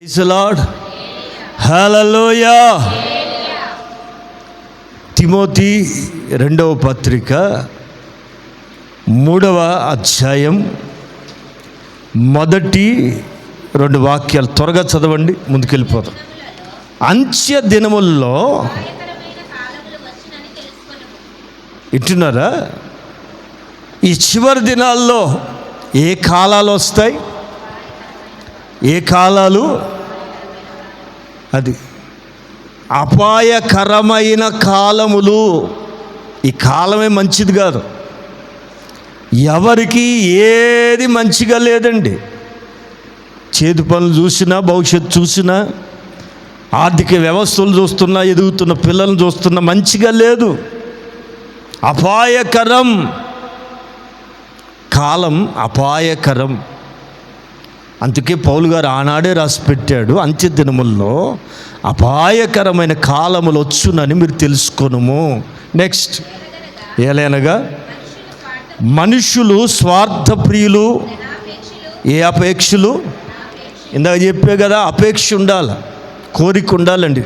Praise the lord. హల్లెలూయా. తిమోతి 2వ పత్రిక 3వ అధ్యాయం మొదటి 2 వాక్యాలు త్వరగా చదవండి, ముందుకెళ్ళిపోతాం. అంత్య దినముల్లో వింటున్నారా? ఈ చివరి దినాల్లో ఏ కాలాలు వస్తాయి? ఏ కాలాలు? అది అపాయకరమైన కాలములు. ఈ కాలమే మంచిది కాదు, ఎవరికి ఏది మంచిగా లేదండి. చేతి పనులు చూసినా, భవిష్యత్తు చూసినా, ఆర్థిక వ్యవస్థలు చూస్తున్నా, ఎదుగుతున్న పిల్లలను చూస్తున్నా మంచిగా లేదు. అపాయకరం, కాలం అపాయకరం. అందుకే పౌలు గారు ఆనాడే రాసి పెట్టాడు, అంత్య దినముల్లో అపాయకరమైన కాలములు వచ్చునని మీరు తెలుసుకొనుము. నెక్స్ట్, ఏలైనగా మనుషులు స్వార్థప్రియులు. ఏ అపేక్షలు? ఇందాక చెప్పే కదా, అపేక్ష ఉండాలి, కోరిక ఉండాలండి.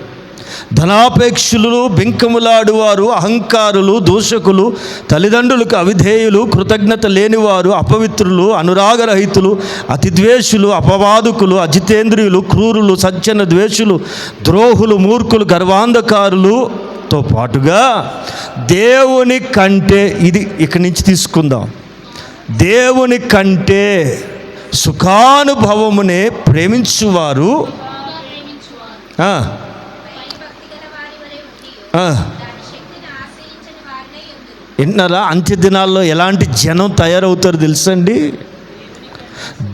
ధనాపేక్షలు, బెంకములాడువారు, అహంకారులు, దూషకులు, తల్లిదండ్రులకు అవిధేయులు, కృతజ్ఞత లేనివారు, అపవిత్రులు, అనురాగరహితులు, అతిద్వేషులు, అపవాదుకులు, అజితేంద్రియులు, క్రూరులు, సజ్జన ద్వేషులు, ద్రోహులు, మూర్ఖులు, గర్వాంధకారులుతో పాటుగా దేవుని కంటే, ఇది ఇక్కడి నుంచి తీసుకుందాం, దేవుని కంటే సుఖానుభవమునే ప్రేమించువారు. విన్నారా? అంత్య దినాల్లో ఎలాంటి జనం తయారవుతారు తెలుసండి?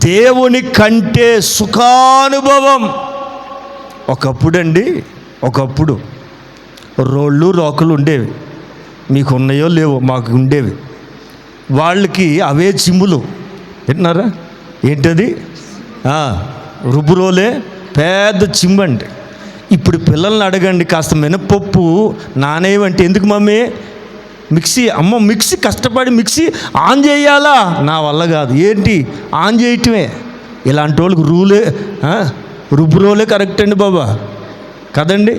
దేవుని కంటే సుఖానుభవం. ఒకప్పుడు రోళ్ళు రోకలు ఉండేవి, మీకు ఉన్నాయో లేవో, మాకు ఉండేవి. వాళ్ళకి అవే చిమ్ములు. విన్నారా? ఏంటది? రుబ్బురోలే పెద్ద చిమ్మండి. ఇప్పుడు పిల్లల్ని అడగండి, కాస్త మినపప్పు నానేవంటే ఎందుకు మమ్మీ? మిక్సీ, అమ్మ మిక్సీ, కష్టపడి మిక్సీ ఆన్ చేయాలా? నా వల్ల కాదు. ఏంటి ఆన్ చేయటమే? ఇలాంటి వాళ్ళకి రుబ్బురోలే కరెక్ట్ అండి బాబా, కదండి?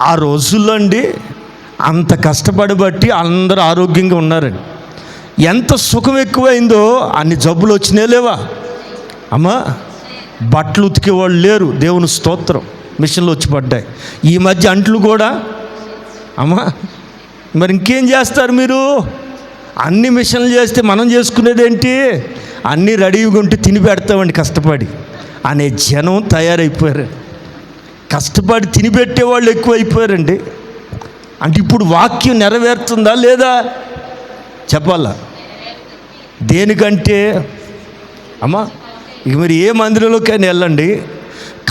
ఆ రోజుల్లో అండి అంత కష్టపడి బట్టి అందరూ ఆరోగ్యంగా ఉన్నారండి. ఎంత సుఖం ఎక్కువైందో అన్ని జబ్బులు వచ్చినాయి లేవా అమ్మా? బట్టలు ఉతికేవాళ్ళు లేరు, దేవుని స్తోత్రం, మిషన్లు వచ్చి పడ్డాయి. ఈ మధ్య అంట్లు కూడా అమ్మా, మరి ఇంకేం చేస్తారు మీరు? అన్ని మిషన్లు చేస్తే మనం చేసుకునేది ఏంటి? అన్నీ రెడీగా ఉంటే తిని పెడతామండి కష్టపడి అనే జనం తయారైపోయారు. కష్టపడి తిని పెట్టేవాళ్ళు ఎక్కువైపోయారండి. అంటే ఇప్పుడు వాక్యం నెరవేరుతుందా లేదా చెప్పాలా? దేనికంటే అమ్మా, ఇక మీరు ఏ మందిరంలోకైనా వెళ్ళండి,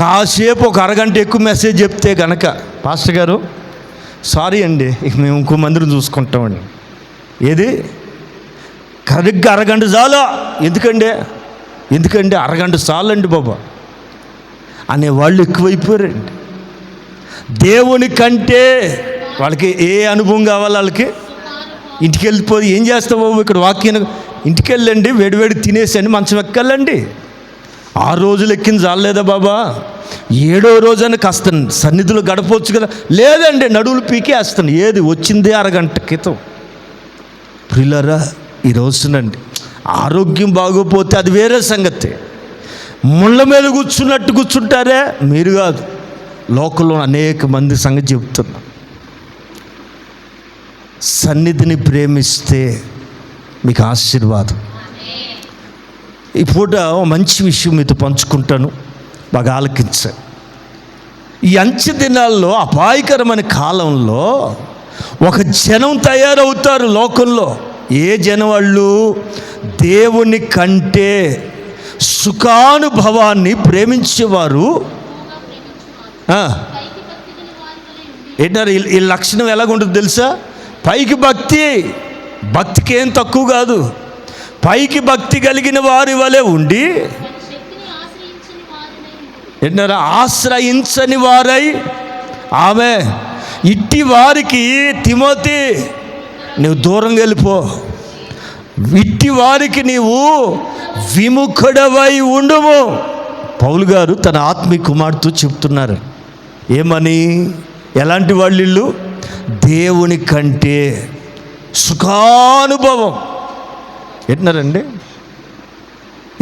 కాసేపు ఒక అరగంట ఎక్కువ మెసేజ్ చెప్తే కనుక, పాస్టర్ గారు సారీ అండి, ఇక మేము ఇంకో మందిరం చూసుకుంటామండి. ఏది? కరెక్ట్గా అరగంట చాలు. ఎందుకండి అరగంట చాలండి బాబా అనేవాళ్ళు ఎక్కువైపోయారండి. దేవుని కంటే వాళ్ళకి ఏ అనుభవం కావాలి? వాళ్ళకి ఇంటికి వెళ్ళిపోయి ఏం చేస్తావు బాబు? ఇక్కడ వాక్యం ఇంటికి వెళ్ళండి, వేడివేడి తినేసండి, మంచం ఎక్కాలండి. 6 రోజులు ఎక్కింది చాలేదా బాబా? 7వ రోజున కాస్త సన్నిధిలో గడపవచ్చు కదా? లేదండి, నడువులు పీకేస్తాను. ఏది వచ్చిందే అరగంట క్రితం. ప్రియులారా, ఈ రోజునండి ఆరోగ్యం బాగోపోతే అది వేరే సంగతి. ముళ్ళ మీద కూర్చున్నట్టు కూర్చుంటారే, మీరు కాదు, లోకంలో అనేక మంది సంగతి చెప్తున్నా. సన్నిధిని ప్రేమిస్తే మీకు ఆశీర్వాదం. ఈ పూట మంచి విషయం మీతో పంచుకుంటాను, బాగా ఆలకించాను. ఈ అంత్య దినాల్లో అపాయకరమైన కాలంలో ఒక జనం తయారవుతారు లోకంలో. ఏ జనం వాళ్ళు? దేవుని కంటే సుఖానుభవాన్ని ప్రేమించేవారు. ఏంటారు ఈ లక్షణం? ఎలాగుంటుంది తెలుసా? పైకి భక్తికి ఏం తక్కువ కాదు. పైకి భక్తి కలిగిన వారి వలె ఉండి ఏంటారా? ఆశ్రయించని వారై. ఆమె ఇట్టి వారికి తిమోతి నువ్వు దూరంగా వెళ్ళిపో. ఇట్టి వారికి నీవు విముఖుడవై ఉండుము. పౌలు గారు తన ఆత్మీయ కుమార్తెతో చెప్తున్నారు. ఏమని? ఎలాంటి వాళ్ళు వీళ్ళు? దేవుని కంటే సుఖానుభవం. ఏంటన్నారండి?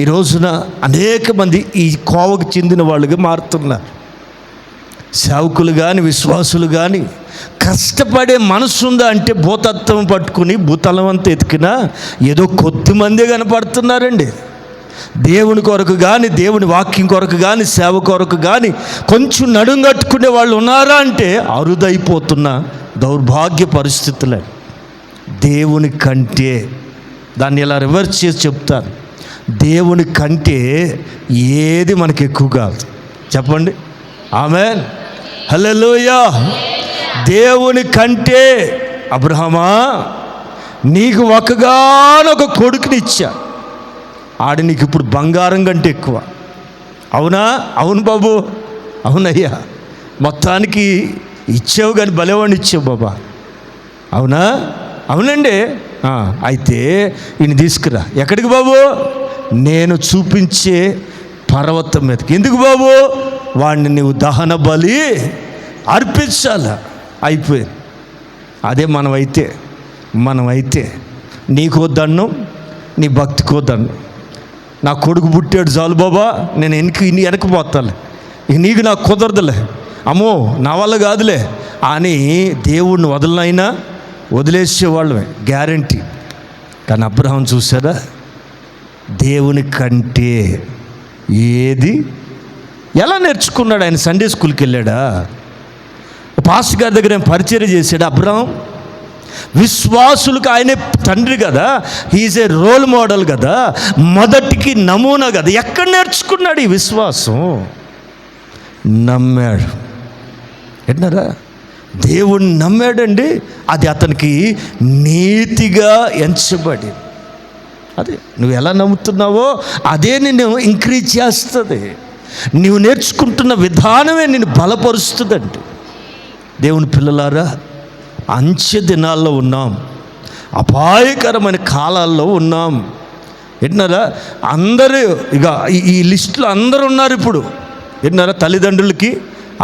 ఈ రోజున అనేక మంది ఈ కోవకు చెందిన వాళ్ళుగా మారుతున్నారు. సేవకులు కానీ విశ్వాసులు కానీ కష్టపడే మనసు ఉందా అంటే భూతత్వం పట్టుకుని భూతలం అంతా ఎతికినా ఏదో కొద్దిమందే కనపడుతున్నారండి. దేవుని కొరకు కానీ, దేవుని వాక్యం కొరకు కానీ, సేవ కొరకు కానీ కొంచెం నడుం కట్టుకునే వాళ్ళు ఉన్నారా అంటే అరుదైపోతున్న దౌర్భాగ్య పరిస్థితులే. దేవుని కంటే, దాన్ని ఇలా రివర్స్ చేసి చెప్తారు, దేవుని కంటే ఏది మనకి ఎక్కువ కాదు. చెప్పండి ఆమేన్, హల్లెలూయా. దేవుని కంటే, అబ్రహామా నీకు ఒకగానొక కొడుకునిచ్చా, ఆడి నీకు ఇప్పుడు బంగారం కంటే ఎక్కువ. అవునా? అవును బాబు, అవునయ్యా, మొత్తానికి ఇచ్చావు కానీ భలేవాడిని ఇచ్చావు బాబా. అవునా? అవునండి. అయితే ఈయన తీసుకురా. ఎక్కడికి బాబు? నేను చూపించే పర్వతం మీదకి. ఎందుకు బాబు? వాడిని నువ్వు దహన బలి అర్పించాల. అయిపోయింది. అదే మనమైతే నీకో దండం, నీ భక్తికో దండం. నా కొడుకు పుట్టాడు చాలు బాబా, నేను వెనకపోతాను, ఇక నీకు నాకు కుదరదులే, అమ్మో నా వల్ల కాదులే అని దేవుణ్ణి వదలనైనా వదిలేసేవాళ్ళమే గ్యారంటీ. కానీ అబ్రహాం చూసారా, దేవుని కంటే ఏది ఎలా నేర్చుకున్నాడు? ఆయన సండే స్కూల్కి వెళ్ళాడా? పాస్టర్ గారి దగ్గర పరిచర్య చేశాడు అబ్రహాం? విశ్వాసులకు ఆయనే తండ్రి కదా, హీఈస్ ఏ రోల్ మోడల్ కదా, మొదటికి నమూనా కదా. ఎక్కడ నేర్చుకున్నాడు ఈ విశ్వాసం? నమ్మాడు. ఏంటన్నారా? దేవుణ్ణి నమ్మాడండి. అది అతనికి నీతిగా ఎంచబడి. అదే నువ్వు ఎలా నమ్ముతున్నావో అదే నిన్ను ఇంక్రీజ్ చేస్తుంది. నువ్వు నేర్చుకుంటున్న విధానమే నిన్ను బలపరుస్తుందండి. దేవుని పిల్లలారా, అంచె దినాల్లో ఉన్నాం, అపాయకరమైన కాలాల్లో ఉన్నాం. ఏంటన్నారా? అందరూ ఇక ఈ లిస్టులో అందరూ ఉన్నారు ఇప్పుడు. ఏంటన్నారా? తల్లిదండ్రులకి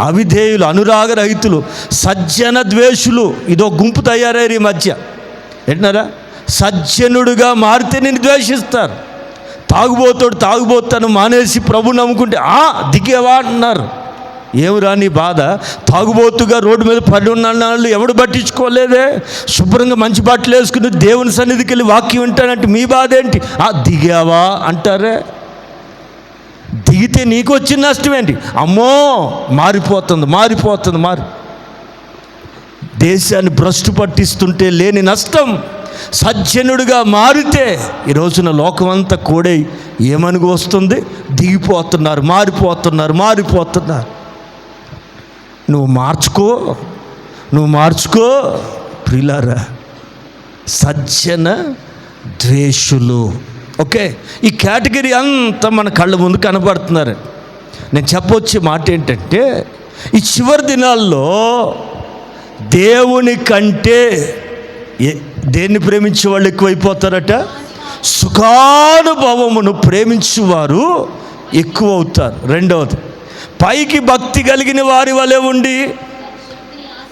అవిధేయులు, అనురాగరహితులు, సజ్జన ద్వేషులు, ఇదో గుంపు తయారయ్యారు ఈ మధ్య. ఏంటన్నారా? సజ్జనుడుగా మారితే నేను ద్వేషిస్తారు. తాగుబోతాను మానేసి ప్రభు నమ్ముకుంటే దిగేవా అన్నారు. ఏమిరా నీ బాధ? తాగుబోతుగా రోడ్డు మీద పడి ఉన్నాళ్ళు ఎవడు పట్టించుకోలేదే, శుభ్రంగా మంచి బట్టలు వేసుకుని దేవుని సన్నిధికి వెళ్ళి వాక్యం వింటానంటే మీ బాధ ఏంటి? దిగావా అంటారే. దిగితే నీకు వచ్చిన నష్టం ఏంటి? అమ్మో మారిపోతుంది. దేశాన్ని భ్రష్టు పట్టిస్తుంటే లేని నష్టం. సజ్జనుడిగా మారితే ఈ రోజున లోకమంతా కూడే ఏమనుగు వస్తుంది? దిగిపోతున్నారు, మారిపోతున్నారు. నువ్వు మార్చుకో ప్రియులారా. సజ్జన ద్వేషులు, ఓకే, ఈ కేటగిరీ అంతా మన కళ్ళ ముందు కనబడుతున్నారు. నేను చెప్పొచ్చే మాట ఏంటంటే, ఈ చివరి దినాల్లో దేవుని కంటే దేన్ని ప్రేమించే వాళ్ళు ఎక్కువైపోతారట? సుఖానుభవమును ప్రేమించువారు ఎక్కువ అవుతారు. రెండవది, పైకి భక్తి కలిగిన వారి వలె ఉండి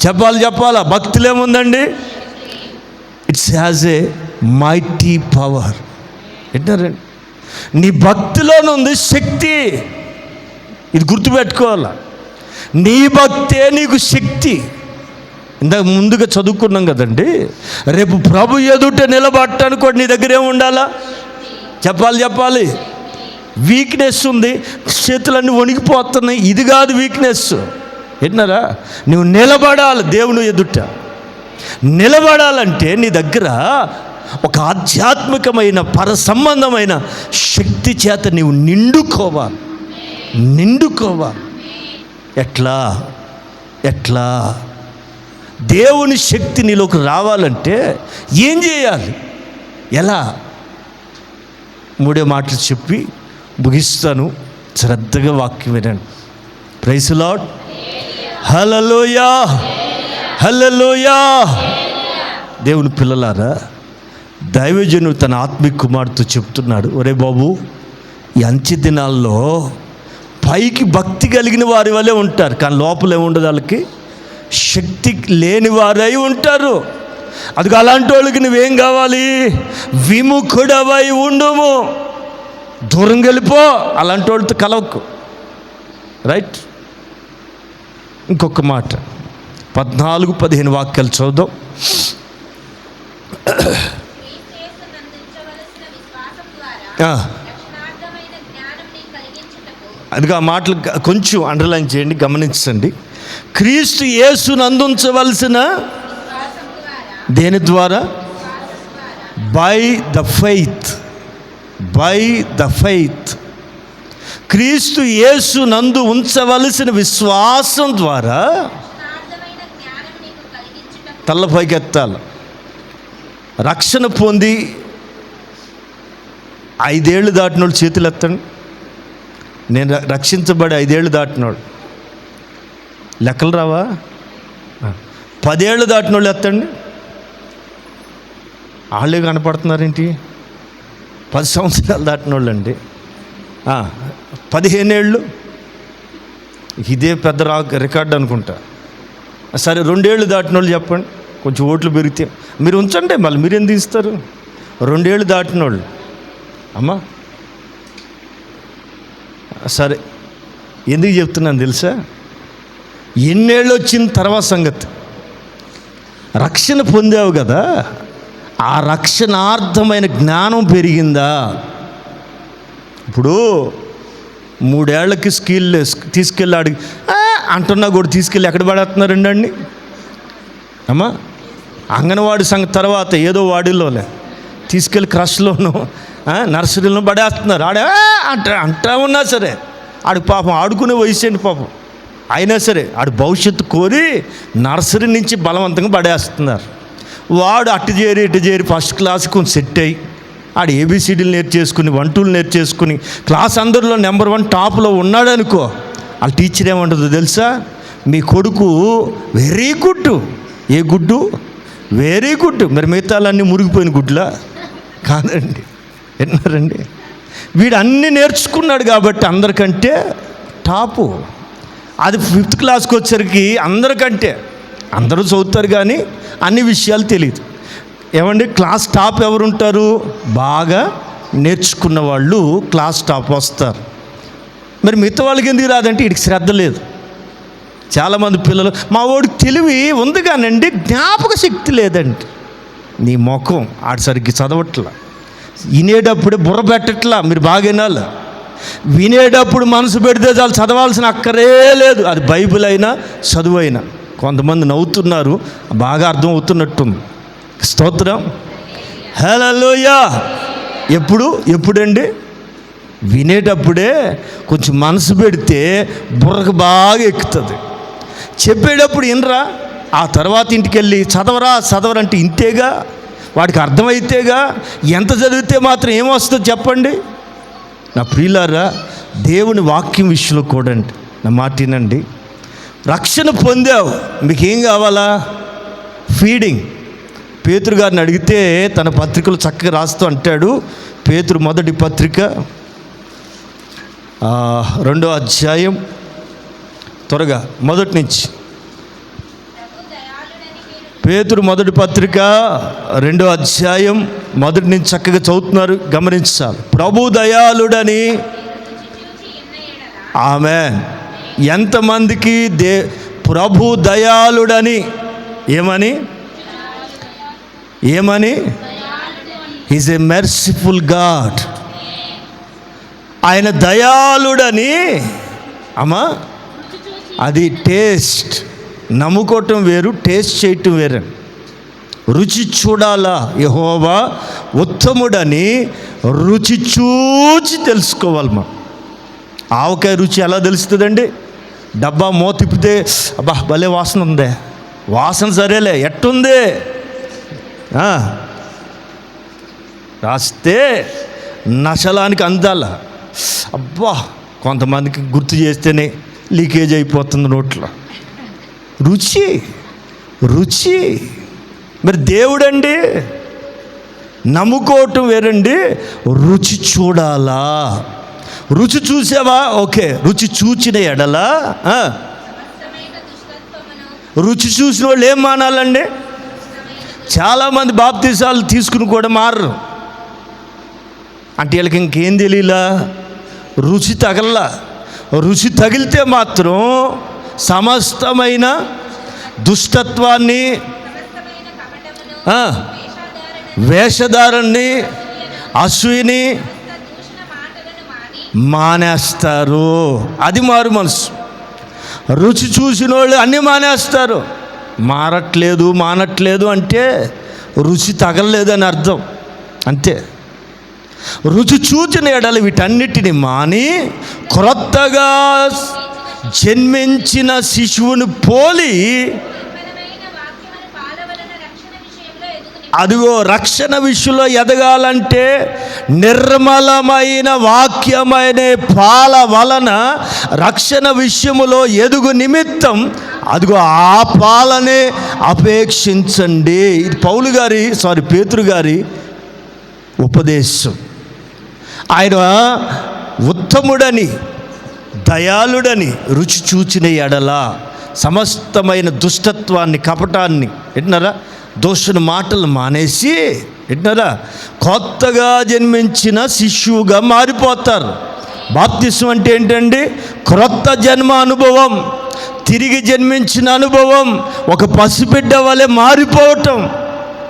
చెప్పాలా భక్తిలో ఏముందండి? It's has a mighty power. ఏంటారండి? నీ భక్తిలోనుంది శక్తి. ఇది గుర్తుపెట్టుకోవాలా. నీ భక్తే నీకు శక్తి. ఇందాక ముందుగా చదువుకున్నాం కదండి. రేపు ప్రభు ఎదుట నిలబడటానికి కూడా నీ దగ్గర ఏమి ఉండాలా? చెప్పాలి. వీక్నెస్ ఉంది, చేతులన్నీ వణికిపోతున్నాయి, ఇది కాదు వీక్నెస్. ఏంటన్నారా? నువ్వు నిలబడాలి. దేవుని ఎదుట నిలబడాలంటే నీ దగ్గర ఒక ఆధ్యాత్మికమైన పర సంబంధమైన శక్తి చేత నీవు నిండుకోవాలి. ఎట్లా? దేవుని శక్తి నీలోకి రావాలంటే ఏం చేయాలి? ఎలా? 3 మాటలు చెప్పి ముగిస్తాను. శ్రద్ధగా వాక్యం వినండి. Praise lord. హల్లెలూయా. దేవుని పిల్లలారా, దైవజనుడు తన ఆత్మీయ కుమారుడితో చెప్తున్నాడు, ఒరే బాబు, ఈ అంచె దినాల్లో పైకి భక్తి కలిగిన వారి వల్లే ఉంటారు, కానీ లోపల ఏముండదు, వాళ్ళకి శక్తి లేని వారై ఉంటారు. అది అలాంటి వాళ్ళకి నువ్వేం కావాలి? విముఖుడవై ఉండుము, దూరం వెళ్ళిపో, అలాంటి వాళ్ళతో కలవకు. రైట్. ఇంకొక మాట 14-15 వాక్యాలు చూద్దాం. అందుకే ఆ మాటలు కొంచెం అండర్లైన్ చేయండి, గమనించండి. క్రీస్తు యేసును అందించవలసిన దేని ద్వారా? By the faith. By the faith. క్రీస్తు యేసు నందు ఉంచవలసిన విశ్వాసం ద్వారా తల్ల పైకెత్తాలి. రక్షణ పొంది 5 ఏళ్ళు దాటినోళ్ళు చేతులు ఎత్తండి. నేను రక్షించబడి 5 ఏళ్ళు దాటినోడు లెక్కలు రావా? 10 ఏళ్ళు దాటినోళ్ళు ఎత్తండి. వాళ్ళే కనపడుతున్నారేంటి? 10 సంవత్సరాలు దాటినోళ్ళు అండి. 15 ఏళ్ళు, ఇదే పెద్ద రికార్డు అనుకుంటా. సరే 2 ఏళ్ళు దాటిన వాళ్ళు చెప్పండి, కొంచెం ఓట్లు పెరిగితే మీరు ఉంచండి, మళ్ళీ మీరేం తీస్తారు? 2 ఏళ్ళు దాటిన వాళ్ళు అమ్మా. సరే, ఎందుకు చెప్తున్నాను తెలుసా? ఎన్నేళ్ళు వచ్చిన తర్వాత సంగతి. రక్షణ పొందావు కదా, ఆ రక్షణార్థమైన జ్ఞానం పెరిగిందా? ఇప్పుడు 3 ఏళ్ళకి తీసుకెళ్ళి అడిగి అంటున్నా కూడా తీసుకెళ్ళి ఎక్కడ పడేస్తున్నారండి అండి అమ్మా? అంగన్వాడి సంగతి తర్వాత ఏదో వాడిలోనే తీసుకెళ్ళి క్రష్లోనూ నర్సరీలో పడేస్తున్నారు. అంటా ఉన్నా సరే ఆడికి పాపం ఆడుకునే వయసు అండి పాపం. అయినా సరే ఆడు భవిష్యత్తు కోరి నర్సరీ నుంచి బలవంతంగా పడేస్తున్నారు. వాడు అటు చేరి ఫస్ట్ క్లాస్కి కొంచెం సెట్ అయ్యి ఆడు ఏబిసిడీలు నేర్చేసుకుని 1 2 నేర్చేసుకుని క్లాస్ అందరిలో నెంబర్ 1 టాప్లో ఉన్నాడు అనుకో, వాళ్ళ టీచర్ ఏమంటుందో తెలుసా? మీ కొడుకు వెరీ గుడ్. ఏ గుడ్డు? Very good. మరి మిగతాలన్నీ మురిగిపోయిన గుడ్లా? కాదండి, విన్నారండి? వీడు అన్నీ నేర్చుకున్నాడు కాబట్టి అందరికంటే టాపు. అది 5th క్లాస్కి వచ్చరికి అందరికంటే, అందరూ చదువుతారు కానీ అన్ని విషయాలు తెలియదు. ఏమండి, క్లాస్ టాప్ ఎవరు ఉంటారు? బాగా నేర్చుకున్న వాళ్ళు క్లాస్ టాప్ వస్తారు. మరి మిగతా వాళ్ళకి ఎందుకు రాదంటే వీడికి శ్రద్ధ లేదు. చాలామంది పిల్లలు మా వాడికి తెలివి ఉంది కానండి జ్ఞాపక శక్తి లేదండి. నీ ముఖం ఆడు సరిగ్గా చదవట్లా, వినేటప్పుడే బుర్ర పెట్టట్లా. మీరు బాగా వినాలి. వినేటప్పుడు మనసు పెడితే చాలు, చదవాల్సిన అక్కరే లేదు. అది బైబిల్ అయినా చదువు అయినా. కొంతమంది నవ్వుతున్నారు, బాగా అర్థం అవుతున్నట్టుంది. స్తోత్రం, హల్లెలూయా. ఎప్పుడండి? వినేటప్పుడే కొంచెం మనసు పెడితే బుర్రకు బాగా ఎక్కుతుంది. చెప్పేటప్పుడు వినరా, ఆ తర్వాత ఇంటికి వెళ్ళి చదవరంటే ఇంతేగా, వాడికి అర్థమైతేగా. ఎంత చదివితే మాత్రం ఏమొస్తుందో చెప్పండి. నా ప్రియులారా, దేవుని వాక్యం విషయంలో కూడా అండి, నా మాట వినండి. రక్షణ పొందావు, మీకేం కావాలా? ఫీడింగ్. పేతురు గారిని అడిగితే తన పత్రికలు చక్కగా రాస్తూ అంటాడు. పేతురు మొదటి పత్రిక 2వ అధ్యాయం, త్వరగా మొదటి నుంచి. పేతురు మొదటి పత్రిక 2వ అధ్యాయం మొదటి నుంచి చక్కగా చదువుతున్నారు, గమనించాలి. ప్రభు దయాళుడని. ఆమేన్. ఎంతమందికి ప్రభు దయాళుడని? ఏమని? He's a merciful God. ఆయన దయాళుడని. అమ్మా, అది టేస్ట్. నమ్ముకోవటం వేరు, టేస్ట్ చేయటం వేరు. రుచి చూడాలా? యెహోవా ఉత్తముడని రుచి చూచి తెలుసుకోవాలి. మనం ఆవకాయ రుచి ఎలా తెలుస్తుందండి? డబ్బా తిప్పితే అబ్బా భలే వాసన ఉందే, వాసన సరేలే, ఎట్టుంది రాస్తే నశలానికి అందాల. అబ్బా, కొంతమందికి గుర్తు చేస్తేనే లీకేజ్ అయిపోతుంది నోట్లో. రుచి. మరి దేవుడండి, నమ్ముకోవటం వేరండి, రుచి చూడాలా. రుచి చూసావా? ఓకే, రుచి చూచిన ఎడల రుచి చూసిన వాళ్ళు ఏం మానాలండి? చాలామంది బాప్తీసాలు తీసుకుని కూడా మారరు. అంటే వీళ్ళకి ఇంకేం తెలియలా, రుచి తగల్లా. రుచి తగిలితే మాత్రం సమస్తమైన దుష్టత్వాన్ని, వేషధారాన్ని, అసూయని మానేస్తారు. అది మారు మనసు. రుచి చూసిన వాళ్ళు అన్నీ మానేస్తారు. మానట్లేదు అంటే రుచి తగలలేదని అర్థం, అంతే. రుచి చూచిన ఎడల వీటన్నిటిని మాని క్రొత్తగా జన్మించిన శిశువుని పోలి, అదిగో రక్షణ విషయంలో ఎదగాలంటే నిర్మలమైన వాక్యమైన పాల వలన రక్షణ విషయములో ఎదుగు నిమిత్తం అదిగో ఆ పాలనే అపేక్షించండి. ఇది పేతురు గారి ఉపదేశం. ఆయన ఉత్తముడని, దయాళుడని రుచి చూచిన ఎడల సమస్తమైన దుష్టత్వాన్ని, కపటాన్ని, వింటున్నారా, దోషుని మాటలు మానేసి, వింటున్నారా, కొత్తగా జన్మించిన శిశువుగా మారిపోతారు. బాప్తిస్మం అంటే ఏంటండి? క్రొత్త జన్మ అనుభవం, తిరిగి జన్మించిన అనుభవం, ఒక పసిబిడ్డ వలె మారిపోవటం.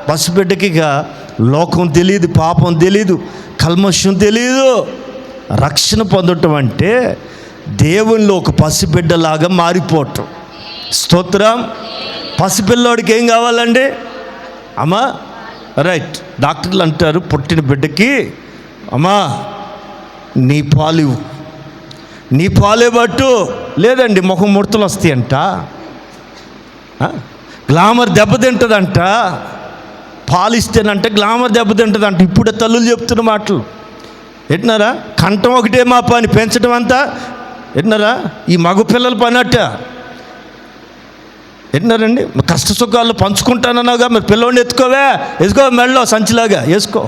పసిబిడ్డకి ఇక లోకం తెలియదు, పాపం తెలియదు, కల్మషం తెలియదు. రక్షణ పొందటం అంటే దేవునిలో ఒక పసిబిడ్డలాగా మారిపోవటం. స్తోత్రం. పసిపిల్లోడికి ఏం కావాలండి? అమ్మా, రైట్, డాక్టర్లు అంటారు పుట్టిన బిడ్డకి, అమ్మా నీ పాలే పట్టు. లేదండి, ముఖం ముడతలు వస్తాయంట, గ్లామర్ దెబ్బతింటుందంట, పాలిస్తేనంటే గ్లామర్ దెబ్బతింటుందంట. ఇప్పుడే తల్లులు చెప్తున్న మాటలు, వింటున్నారా? కంఠం ఒకటే మా పని, పెంచడం అంతా, వింటున్నారా? ఈ మగ పిల్లల పని అట్ట, వింటున్నారండి? కష్ట సుఖాలు పంచుకుంటానన్నాగా, మరి పిల్లోడిని ఎత్తుకో మెడలో సంచిలాగా వేసుకో.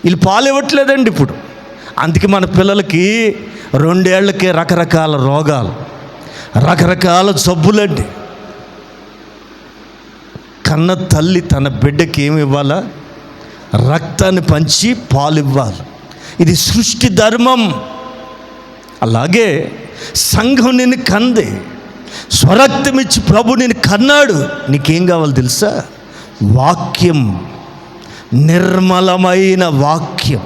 వీళ్ళు పాలు ఇవ్వట్లేదండి ఇప్పుడు. అందుకే మన పిల్లలకి 2 ఏళ్లకే రకరకాల రోగాలు, రకరకాల జబ్బులండి. కన్న తల్లి తన బిడ్డకి ఏమి ఇవ్వాలా? రక్తాన్ని పంచి పాలు ఇవ్వాలి. ఇది సృష్టి ధర్మం. అలాగే సంఘం నిన్ను కంది, స్వరక్తం ఇచ్చి ప్రభు నిన్ను కన్నాడు. నీకేం కావాలి తెలుసా? వాక్యం, నిర్మలమైన వాక్యం.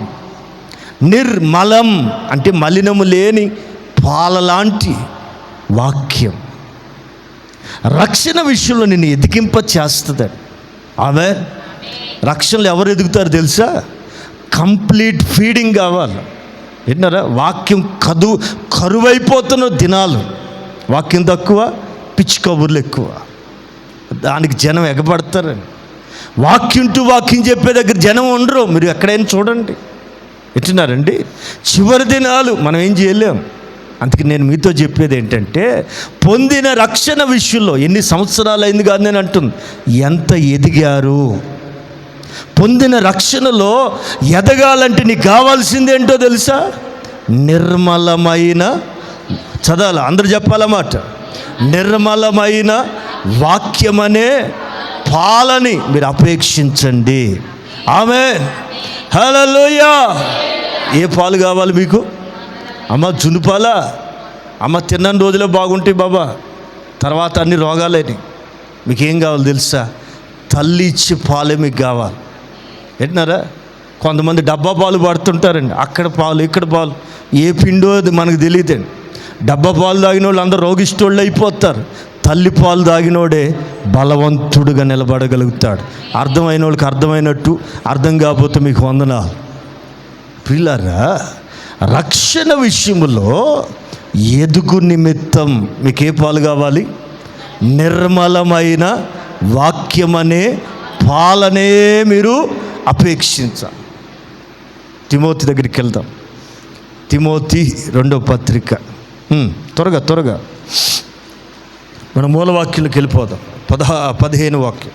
నిర్మలం అంటే మలినము లేని పాలలాంటి వాక్యం రక్షణ విషయంలో నిన్ను ఎదిగింప చేస్తుందండి. ఆమె రక్షణలో ఎవరు ఎదుగుతారు తెలుసా? కంప్లీట్ ఫీడింగ్ కావాలి. విన్నారా? వాక్యం కరువైపోతున్న దినాలు. వాక్యం తక్కువ, పిచ్చి కబుర్లు ఎక్కువ. దానికి జనం ఎగబడతారండి. వాక్యం చెప్పే దగ్గర జనం ఉండరు. మీరు ఎక్కడైనా చూడండి, ఎట్టున్నారండి? చివరి దినాలు మనం ఏం చేయలేం. అందుకే నేను మీతో చెప్పేది ఏంటంటే, పొందిన రక్షణ విషయంలో ఎన్ని సంవత్సరాలు అయింది కాదు నేను అంటుంది, ఎంత ఎదిగారు. పొందిన రక్షణలో ఎదగాలంటే నీకు కావాల్సిందేంటో తెలుసా? నిర్మలమైన, చదవాలి, అందరూ చెప్పాలన్నమాట, నిర్మలమైన వాక్యమనే పాలని మీరు అపేక్షించండి. ఆమేన్, హల్లెలూయా. ఏ పాలు కావాలి మీకు? అమ్మ జున్నుపాలా? అమ్మ తిన్నన్ని రోజులే బాగుంటాయి బాబా, తర్వాత అన్ని రోగాలేని. మీకేం కావాలి తెలుసా? తల్లి ఇచ్చే పాలే మీకు కావాలి. వింటున్నారా? కొంతమంది డబ్బా పాలు పడుతుంటారండి, అక్కడ పాలు ఇక్కడ పాలు, ఏ పిండో అది మనకు తెలియదండి. డబ్బా పాలు తాగిన వాళ్ళు అందరూ రోగిష్టోళ్ళు అయిపోతారు. తల్లి పాలు తాగినోడే బలవంతుడుగా నిలబడగలుగుతాడు. అర్థమైన వాళ్ళకి అర్థమైనట్టు, అర్థం కాకపోతే మీకు వందనాలు. ప్రియులారా, రక్షణ విషయంలో ఎదుగు నిమిత్తం మీకు ఏ పాలు కావాలి? నిర్మలమైన వాక్యమనే పాలనే మీరు అపేక్షించాలి. తిమోతి దగ్గరికి వెళ్దాం. తిమోతి 2వ పత్రిక, త్వరగా మన మూలవాక్యంలోకి వెళ్ళిపోదాం. 15వ వాక్యం.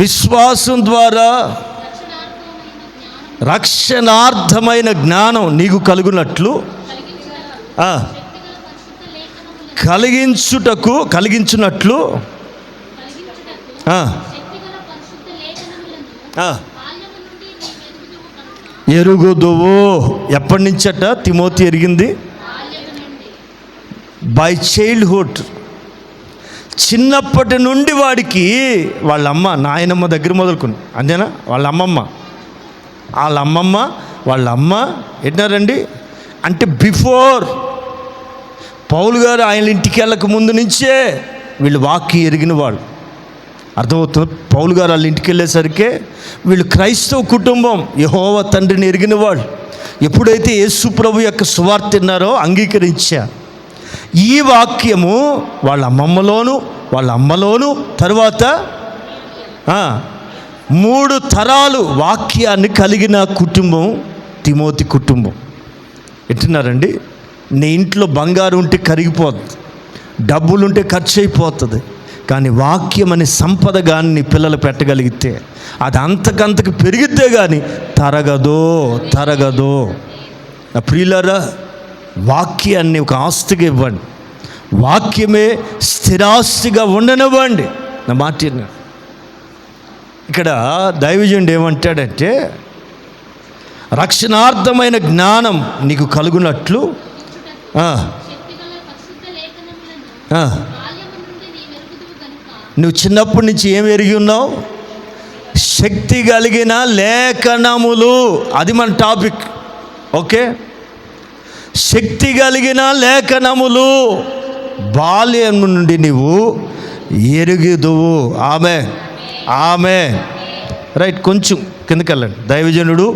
విశ్వాసం ద్వారా రక్షణార్థమైన జ్ఞానం నీకు కలుగునట్లు కలిగించునట్లు ఎరుగుదువు. ఎప్పటి నుంచట తిమోతి ఎరిగింది? By childhood. చిన్నప్పటి నుండి వాడికి వాళ్ళ అమ్మ నాయనమ్మ దగ్గర మొదలుకుని, అంతేనా? వాళ్ళ అమ్మ ఏంటారండి అంటే బిఫోర్ పౌలు గారు ఆయన ఇంటికి వెళ్ళక ముందు నుంచే వీళ్ళు వాక్యం ఎరిగిన వాళ్ళు. అర్థమవుతుంది? పౌలు గారు వాళ్ళ ఇంటికి వెళ్ళేసరికి వీళ్ళు క్రైస్తవ కుటుంబం, యెహోవా తండ్రిని ఎరిగిన వాళ్ళు. ఎప్పుడైతే యేసు ప్రభు యొక్క సువార్త విన్నారో అంగీకరించారు. ఈ వాక్యము వాళ్ళ అమ్మలోను తరువాత 3 తరాలు వాక్యాన్ని కలిగిన కుటుంబం తిమోతి కుటుంబం. వింటున్నారండి? నీ ఇంట్లో బంగారు ఉంటే కరిగిపోతుంది, డబ్బులుంటే ఖర్చు అయిపోతుంది, కానీ వాక్యం అనే సంపద కానీ నీ పిల్లలు పెట్టగలిగితే అది అంతకంతకు పెరిగితే కానీ తరగదో. నా ప్రియులారా, వాక్యాన్ని ఒక ఆస్తిగా ఇవ్వండి, వాక్యమే స్థిరాస్తిగా ఉండనివ్వండి. నా మాట ఇక్కడ దైవజనుడు ఏమంటాడంటే, రక్షణార్థమైన జ్ఞానం నీకు కలుగునట్లు నువ్వు చిన్నప్పటి నుంచి ఏం ఎరిగి ఉన్నావు? శక్తి కలిగిన లేఖనములు. అది మన టాపిక్. ఓకే, శక్తి కలిగిన లేఖనములు బాల్యం నుండి నువ్వు ఎరుగుదువు. ఆమె రైట్. కొంచెం కిందకి వెళ్ళండి. దైవజనుడు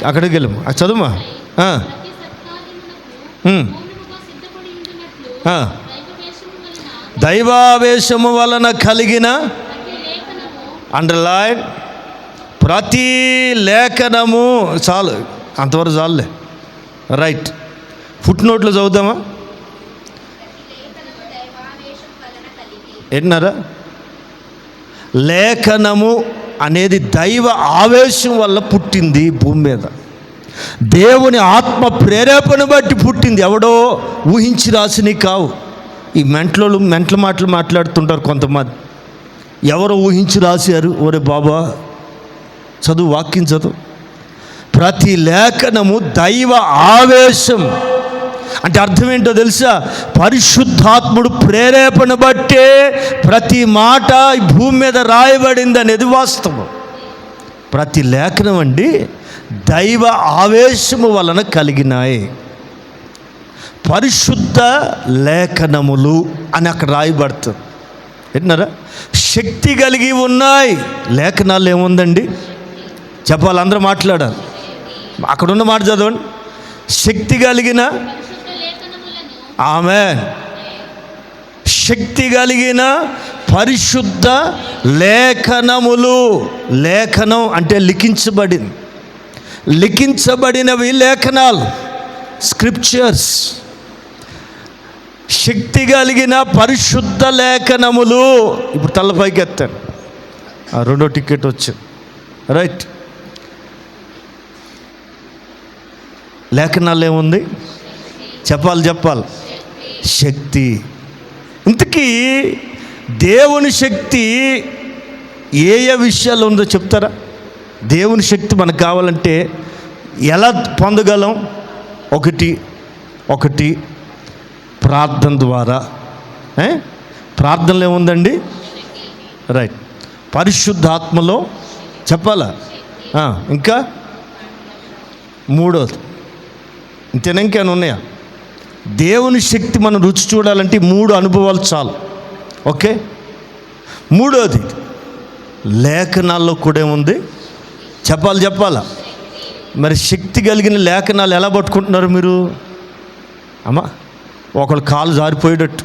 అక్కడికి వెళ్ళము, చదువుమా. దైవావేశము వలన కలిగిన అండర్లైన్ ప్రతి లేఖనము. చాలు, అంతవరకు చాలులే. రైట్. ఫుట్ నోట్లో చదువుతామా? ఏంటన్నారా? లేఖనము అనేది దైవ ఆవేశం వల్ల పుట్టింది భూమి మీద. దేవుని ఆత్మ ప్రేరేపణ బట్టి పుట్టింది. ఎవడో ఊహించి రాసినవి కావు. ఈ మెంటల మాటలు మాట్లాడుతుంటారు కొంతమంది. ఎవరో ఊహించి రాశారు. ఒరే బాబా, చదువు, వాక్యం చదువు. ప్రతి లేఖనము దైవ ఆవేశం. అంటే అర్థం ఏంటో తెలుసా? పరిశుద్ధాత్ముడు ప్రేరేపణ బట్టే ప్రతి మాట ఈ భూమి మీద రాయబడింది అనేది వాస్తవం. ప్రతి లేఖనం అండి దైవ ఆవేశము వలన కలిగినాయి. పరిశుద్ధ లేఖనములు అని అక్కడ రాయబడుతుంది. విన్నారా? శక్తి కలిగి ఉన్నాయి లేఖనాలు. ఏముందండి చెప్పాలి, అందరూ మాట్లాడాలి. అక్కడున్న మాట చదవండి. శక్తి కలిగిన శక్తి కలిగిన పరిశుద్ధ లేఖనములు. లేఖనం అంటే లిఖించబడినవి లేఖనాలు, స్క్రిప్చర్స్. శక్తి కలిగిన పరిశుద్ధ లేఖనములు. ఇప్పుడు తలపైకి ఎత్తాను. 2వ టికెట్ వచ్చింది. రైట్. లేఖనాలు ఏముంది చెప్పాలి. శక్తి. ఇంతకీ దేవుని శక్తి ఏ విషయాలు ఉందో చెప్తారా? దేవుని శక్తి మనకు కావాలంటే ఎలా పొందగలం? ఒకటి ప్రార్థన ద్వారా. ప్రార్థనలో ఏముందండి? రైట్. పరిశుద్ధాత్మలో చెప్పాలా? ఇంకా 3వది ఇంతేనా? ఇంకేమైనా ఉన్నాయా? దేవుని శక్తి మనం రుచి చూడాలంటే 3 అనుభవాలు చాలు. ఓకే. 3వది లేఖనాల్లో కూడా ఏముంది చెప్పాలా? మరి శక్తి కలిగిన లేఖనాలు ఎలా పట్టుకుంటున్నారు మీరు? అమ్మా, ఒకళ్ళు కాలు జారిపోయేటట్టు,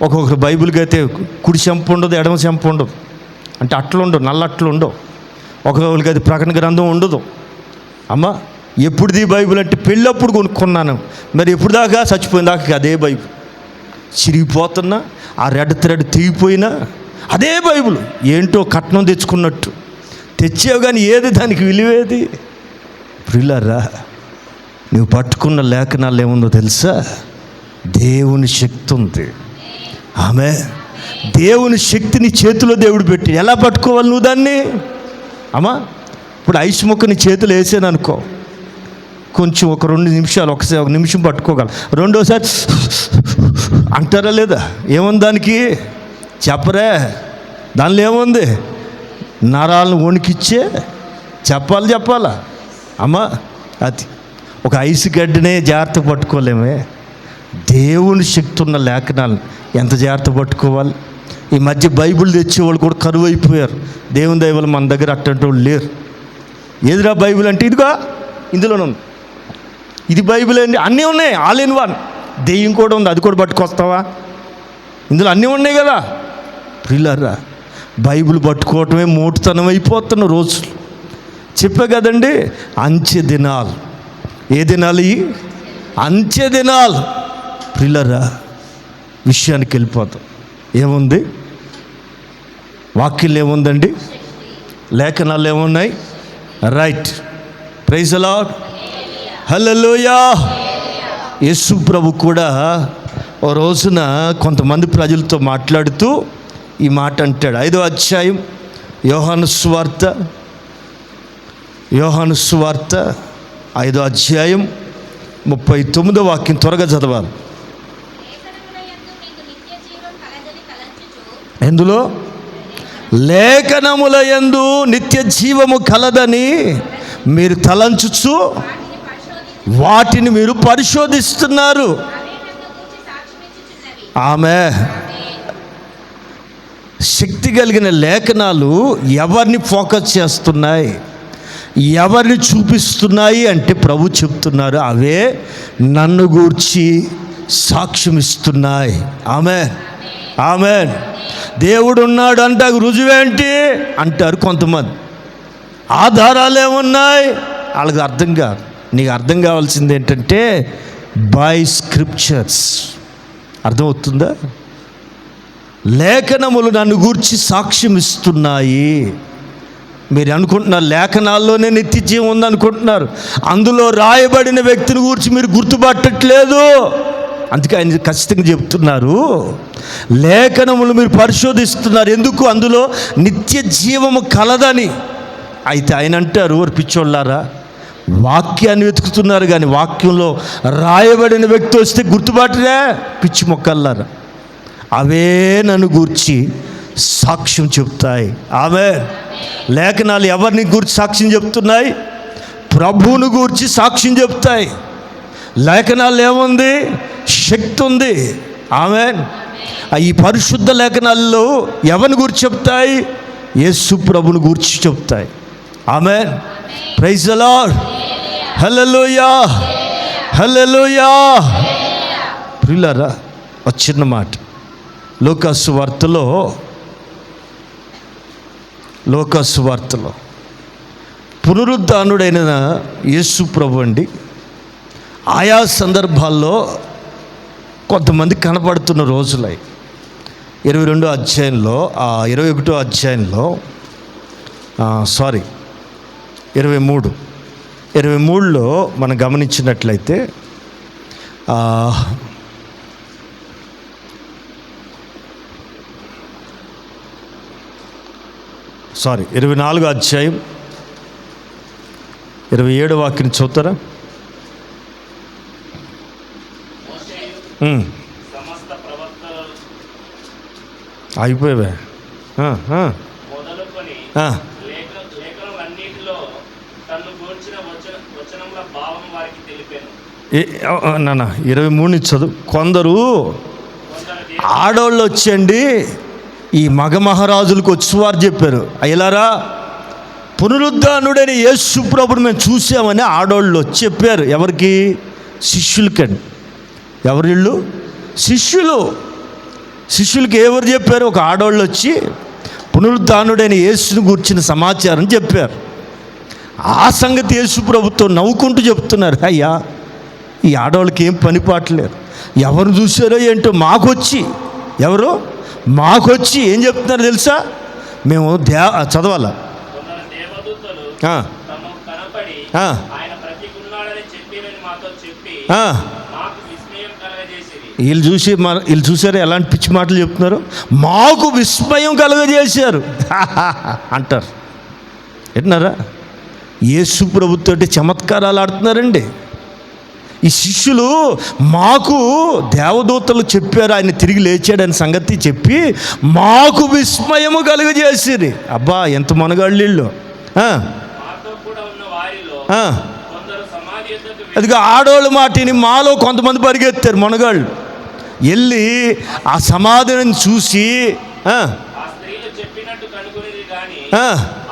ఒక్కొక్కరు బైబిల్కి అయితే కుడి చెంప ఉండదు, ఎడమ చెంప ఉండదు. అంటే అట్లు ఉండవు, నల్లట్లు ఉండవు. ఒక్కొక్కరికి అయితే ప్రకటన గ్రంథం ఉండదు. అమ్మా, ఎప్పుడుది బైబిల్ అంటే పెళ్ళప్పుడు కొనుక్కున్నాను, మరి ఎప్పుడు దాకా చచ్చిపోయిన దాకా అదే బైబిల్. చిరిగిపోతున్నా, ఆ రెడ్ థ్రెడ్ తెగిపోయినా అదే బైబిల్. ఏంటో కట్నం తెచ్చుకున్నట్టు తెచ్చావు కానీ ఏది దానికి విలువేది? ప్రియులారా, నువ్వు పట్టుకున్న లేఖనాలు ఏముందో తెలుసా? దేవుని శక్తి ఉంది. ఆమె దేవుని శక్తిని చేతిలో దేవుడు పెట్టి ఎలా పట్టుకోవాలి నువ్వు దాన్ని? అమ్మా, ఇప్పుడు ఐస్ ముక్క నీ చేతులు వేసాను అనుకో, కొంచెం ఒక 2 నిమిషాలు ఒక నిమిషం పట్టుకోగల, రెండోసారి అంటారా లేదా? ఏముంది దానికి? చెప్పరే, దానిలో ఏముంది? నరాలను వణికిచ్చే చెప్పాలా అమ్మా. అది ఒక ఐస్ గడ్డనే జాగ్రత్త పట్టుకోలేమే. దేవుని శక్తి ఉన్న లేఖనాలను ఎంత జాగ్రత్త పట్టుకోవాలి. ఈ మధ్య బైబిల్ తెచ్చేవాళ్ళు కూడా కరువు అయిపోయారు. దేవుని దయ వల్ల మన దగ్గర అట్టంటి వాళ్ళు లేరు. ఏదిరా బైబిల్ అంటే? ఇదిగో ఇందులోనే ఉంది. ఇది బైబిల్ అండి, అన్నీ ఉన్నాయి, ఆల్ ఇన్ వన్. దెయ్యం కూడా ఉంది, అది కూడా పట్టుకొస్తావా? ఇందులో అన్నీ ఉన్నాయి కదా. ప్రియులారా, బైబిల్ పట్టుకోవటమే మోటుతనం అయిపోతున్న రోజులు. చెప్పా కదండి, అంచె దినాలు. ఏ దినాలు? ఈ అంచె దినాలు. ప్రియులారా, విషయానికి వెళ్ళిపోతాం. ఏముంది? వాక్యాలు ఏముందండి? లేఖనాలు ఏమున్నాయి? రైట్. Praise the lord. హల్లెలూయా. యేసు ప్రభు కూడా ఓ రోజున కొంతమంది ప్రజలతో మాట్లాడుతూ ఈ మాట అంటాడు. 5వ అధ్యాయం యోహాను సువార్త 5వ అధ్యాయం 39వ వాక్యం. త్వరగా చదవాలి. ఎందులో? లేఖనముల యందు నిత్య జీవము కలదని మీరు తలంచుచు వాటిని మీరు పరిశోధిస్తున్నారు. ఆమె శక్తి కలిగిన లేఖనాలు ఎవరిని ఫోకస్ చేస్తున్నాయి, ఎవరిని చూపిస్తున్నాయి అంటే ప్రభు చెప్తున్నారు, అవే నన్ను గూర్చి సాక్ష్యం ఇస్తున్నాయి. ఆమెన్. దేవుడు ఉన్నాడు అంటే రుజువేంటి అంటారు కొంతమంది. ఆధారాలు ఏమున్నాయి? వాళ్ళకి అర్థం కాదు. నీకు అర్థం కావాల్సింది ఏంటంటే బై స్క్రిప్చర్స్. అర్థమవుతుందా? లేఖనములు నన్ను గూర్చి సాక్ష్యం ఇస్తున్నాయి. మీరు అనుకుంటున్నారు లేఖనాల్లోనే నిత్య జీవం ఉందనుకుంటున్నారు. అందులో రాయబడిన వ్యక్తిని గురించి మీరు గుర్తుపట్టట్లేదు. అందుకే ఆయన ఖచ్చితంగా చెప్తున్నారు, లేఖనములు మీరు పరిశోధిస్తున్నారు. ఎందుకు? అందులో నిత్య జీవము కలదని. అయితే ఆయన అంటారు, పిచ్చోళ్ళారా, వాక్యాన్ని వెతుకుతున్నారు కానీ వాక్యంలో రాయబడిన వ్యక్తి వస్తే గుర్తుపట్టరే పిచ్చి మొక్కల్లారా. అవే నన్ను గూర్చి సాక్ష్యం చెప్తాయి. లేఖనాలు ఎవరిని గూర్చి సాక్ష్యం చెప్తున్నాయి? ప్రభువును గూర్చి సాక్ష్యం చెప్తాయి. లేఖనాలు ఏముంది? శక్తి ఉంది. ఈ పరిశుద్ధ లేఖనాల్లో ఎవరిని గురించి చెప్తాయి? యేసు ప్రభుని గురించి చెప్తాయి. Praise the lord. హల్లెలూయా. హల్లెలూయా. ప్రియులారా, ఒక చిన్న మాట. లూకాసు వార్తలో పునరుద్ధానుడైన యేసు ప్రభు అండి ఆయా సందర్భాల్లో కొంతమంది కనపడుతున్న రోజులై 22వ అధ్యాయంలో 21వ అధ్యాయంలో 23లో మనం గమనించినట్లయితే 24వ అధ్యాయం 27వ వాక్యం చదువుతారా? అయిపోయావే. నాన్న 23 చదువు. కొందరు ఆడవాళ్ళు వచ్చండి ఈ మగ మహారాజులకు వచ్చేవారు చెప్పారు, అయ్యలారా పునరుద్ధానుడైన యేసు ప్రభుని మేము చూసామని ఆడవాళ్ళు వచ్చి చెప్పారు. ఎవరికి? శిష్యులకండి. ఎవరు వీళ్ళు? శిష్యులకి ఎవరు చెప్పారు? ఒక ఆడవాళ్ళు వచ్చి పునరుద్ధానుడైన యేసుని గురించిన సమాచారం చెప్పారు. ఆ సంగతి యేసు ప్రభుతో నవ్వుకుంటూ చెప్తున్నారు, అయ్యా ఈ ఆడవాళ్ళకి ఏం పని పాటలేరు, ఎవరు చూసారో ఏంటో మాకొచ్చి ఏం చెప్తున్నారు తెలుసా? మేము చదవాలా? ఆ, తమకు కనపడి ఆ, ఆయన బ్రతికున్నాడని చెప్పినని మాతో చెప్పి ఆ. మాకు విస్మయం కలగజేసిరి. వీళ్ళు చూసారు ఎలాంటి పిచ్చి మాటలు చెప్తున్నారు. మాకు విస్మయం కలుగజేశారు అంటారు. వింటున్నారా? యేసు ప్రభుతోటి చమత్కారాలు ఆడుతున్నారండి ఈ శిష్యులు. మాకు దేవదూతలు చెప్పారు ఆయన తిరిగి లేచాడని సంగతి చెప్పి మాకు విస్మయము కలుగజేసిరి. అబ్బా ఎంత మనగాళ్ళు వీళ్ళు. మాతో కూడా ఉన్న వారిలో కొందరు సమాధి యొద్దకు వెళ్ళి అదిగో ఆడోళ్ళ మాటిని మాలో కొంతమంది పరిగెత్తారు మనగాళ్ళు. వెళ్ళి ఆ సమాధిని చూసి ఆ స్త్రీలు చెప్పినట్టు కనుగొనిది గాని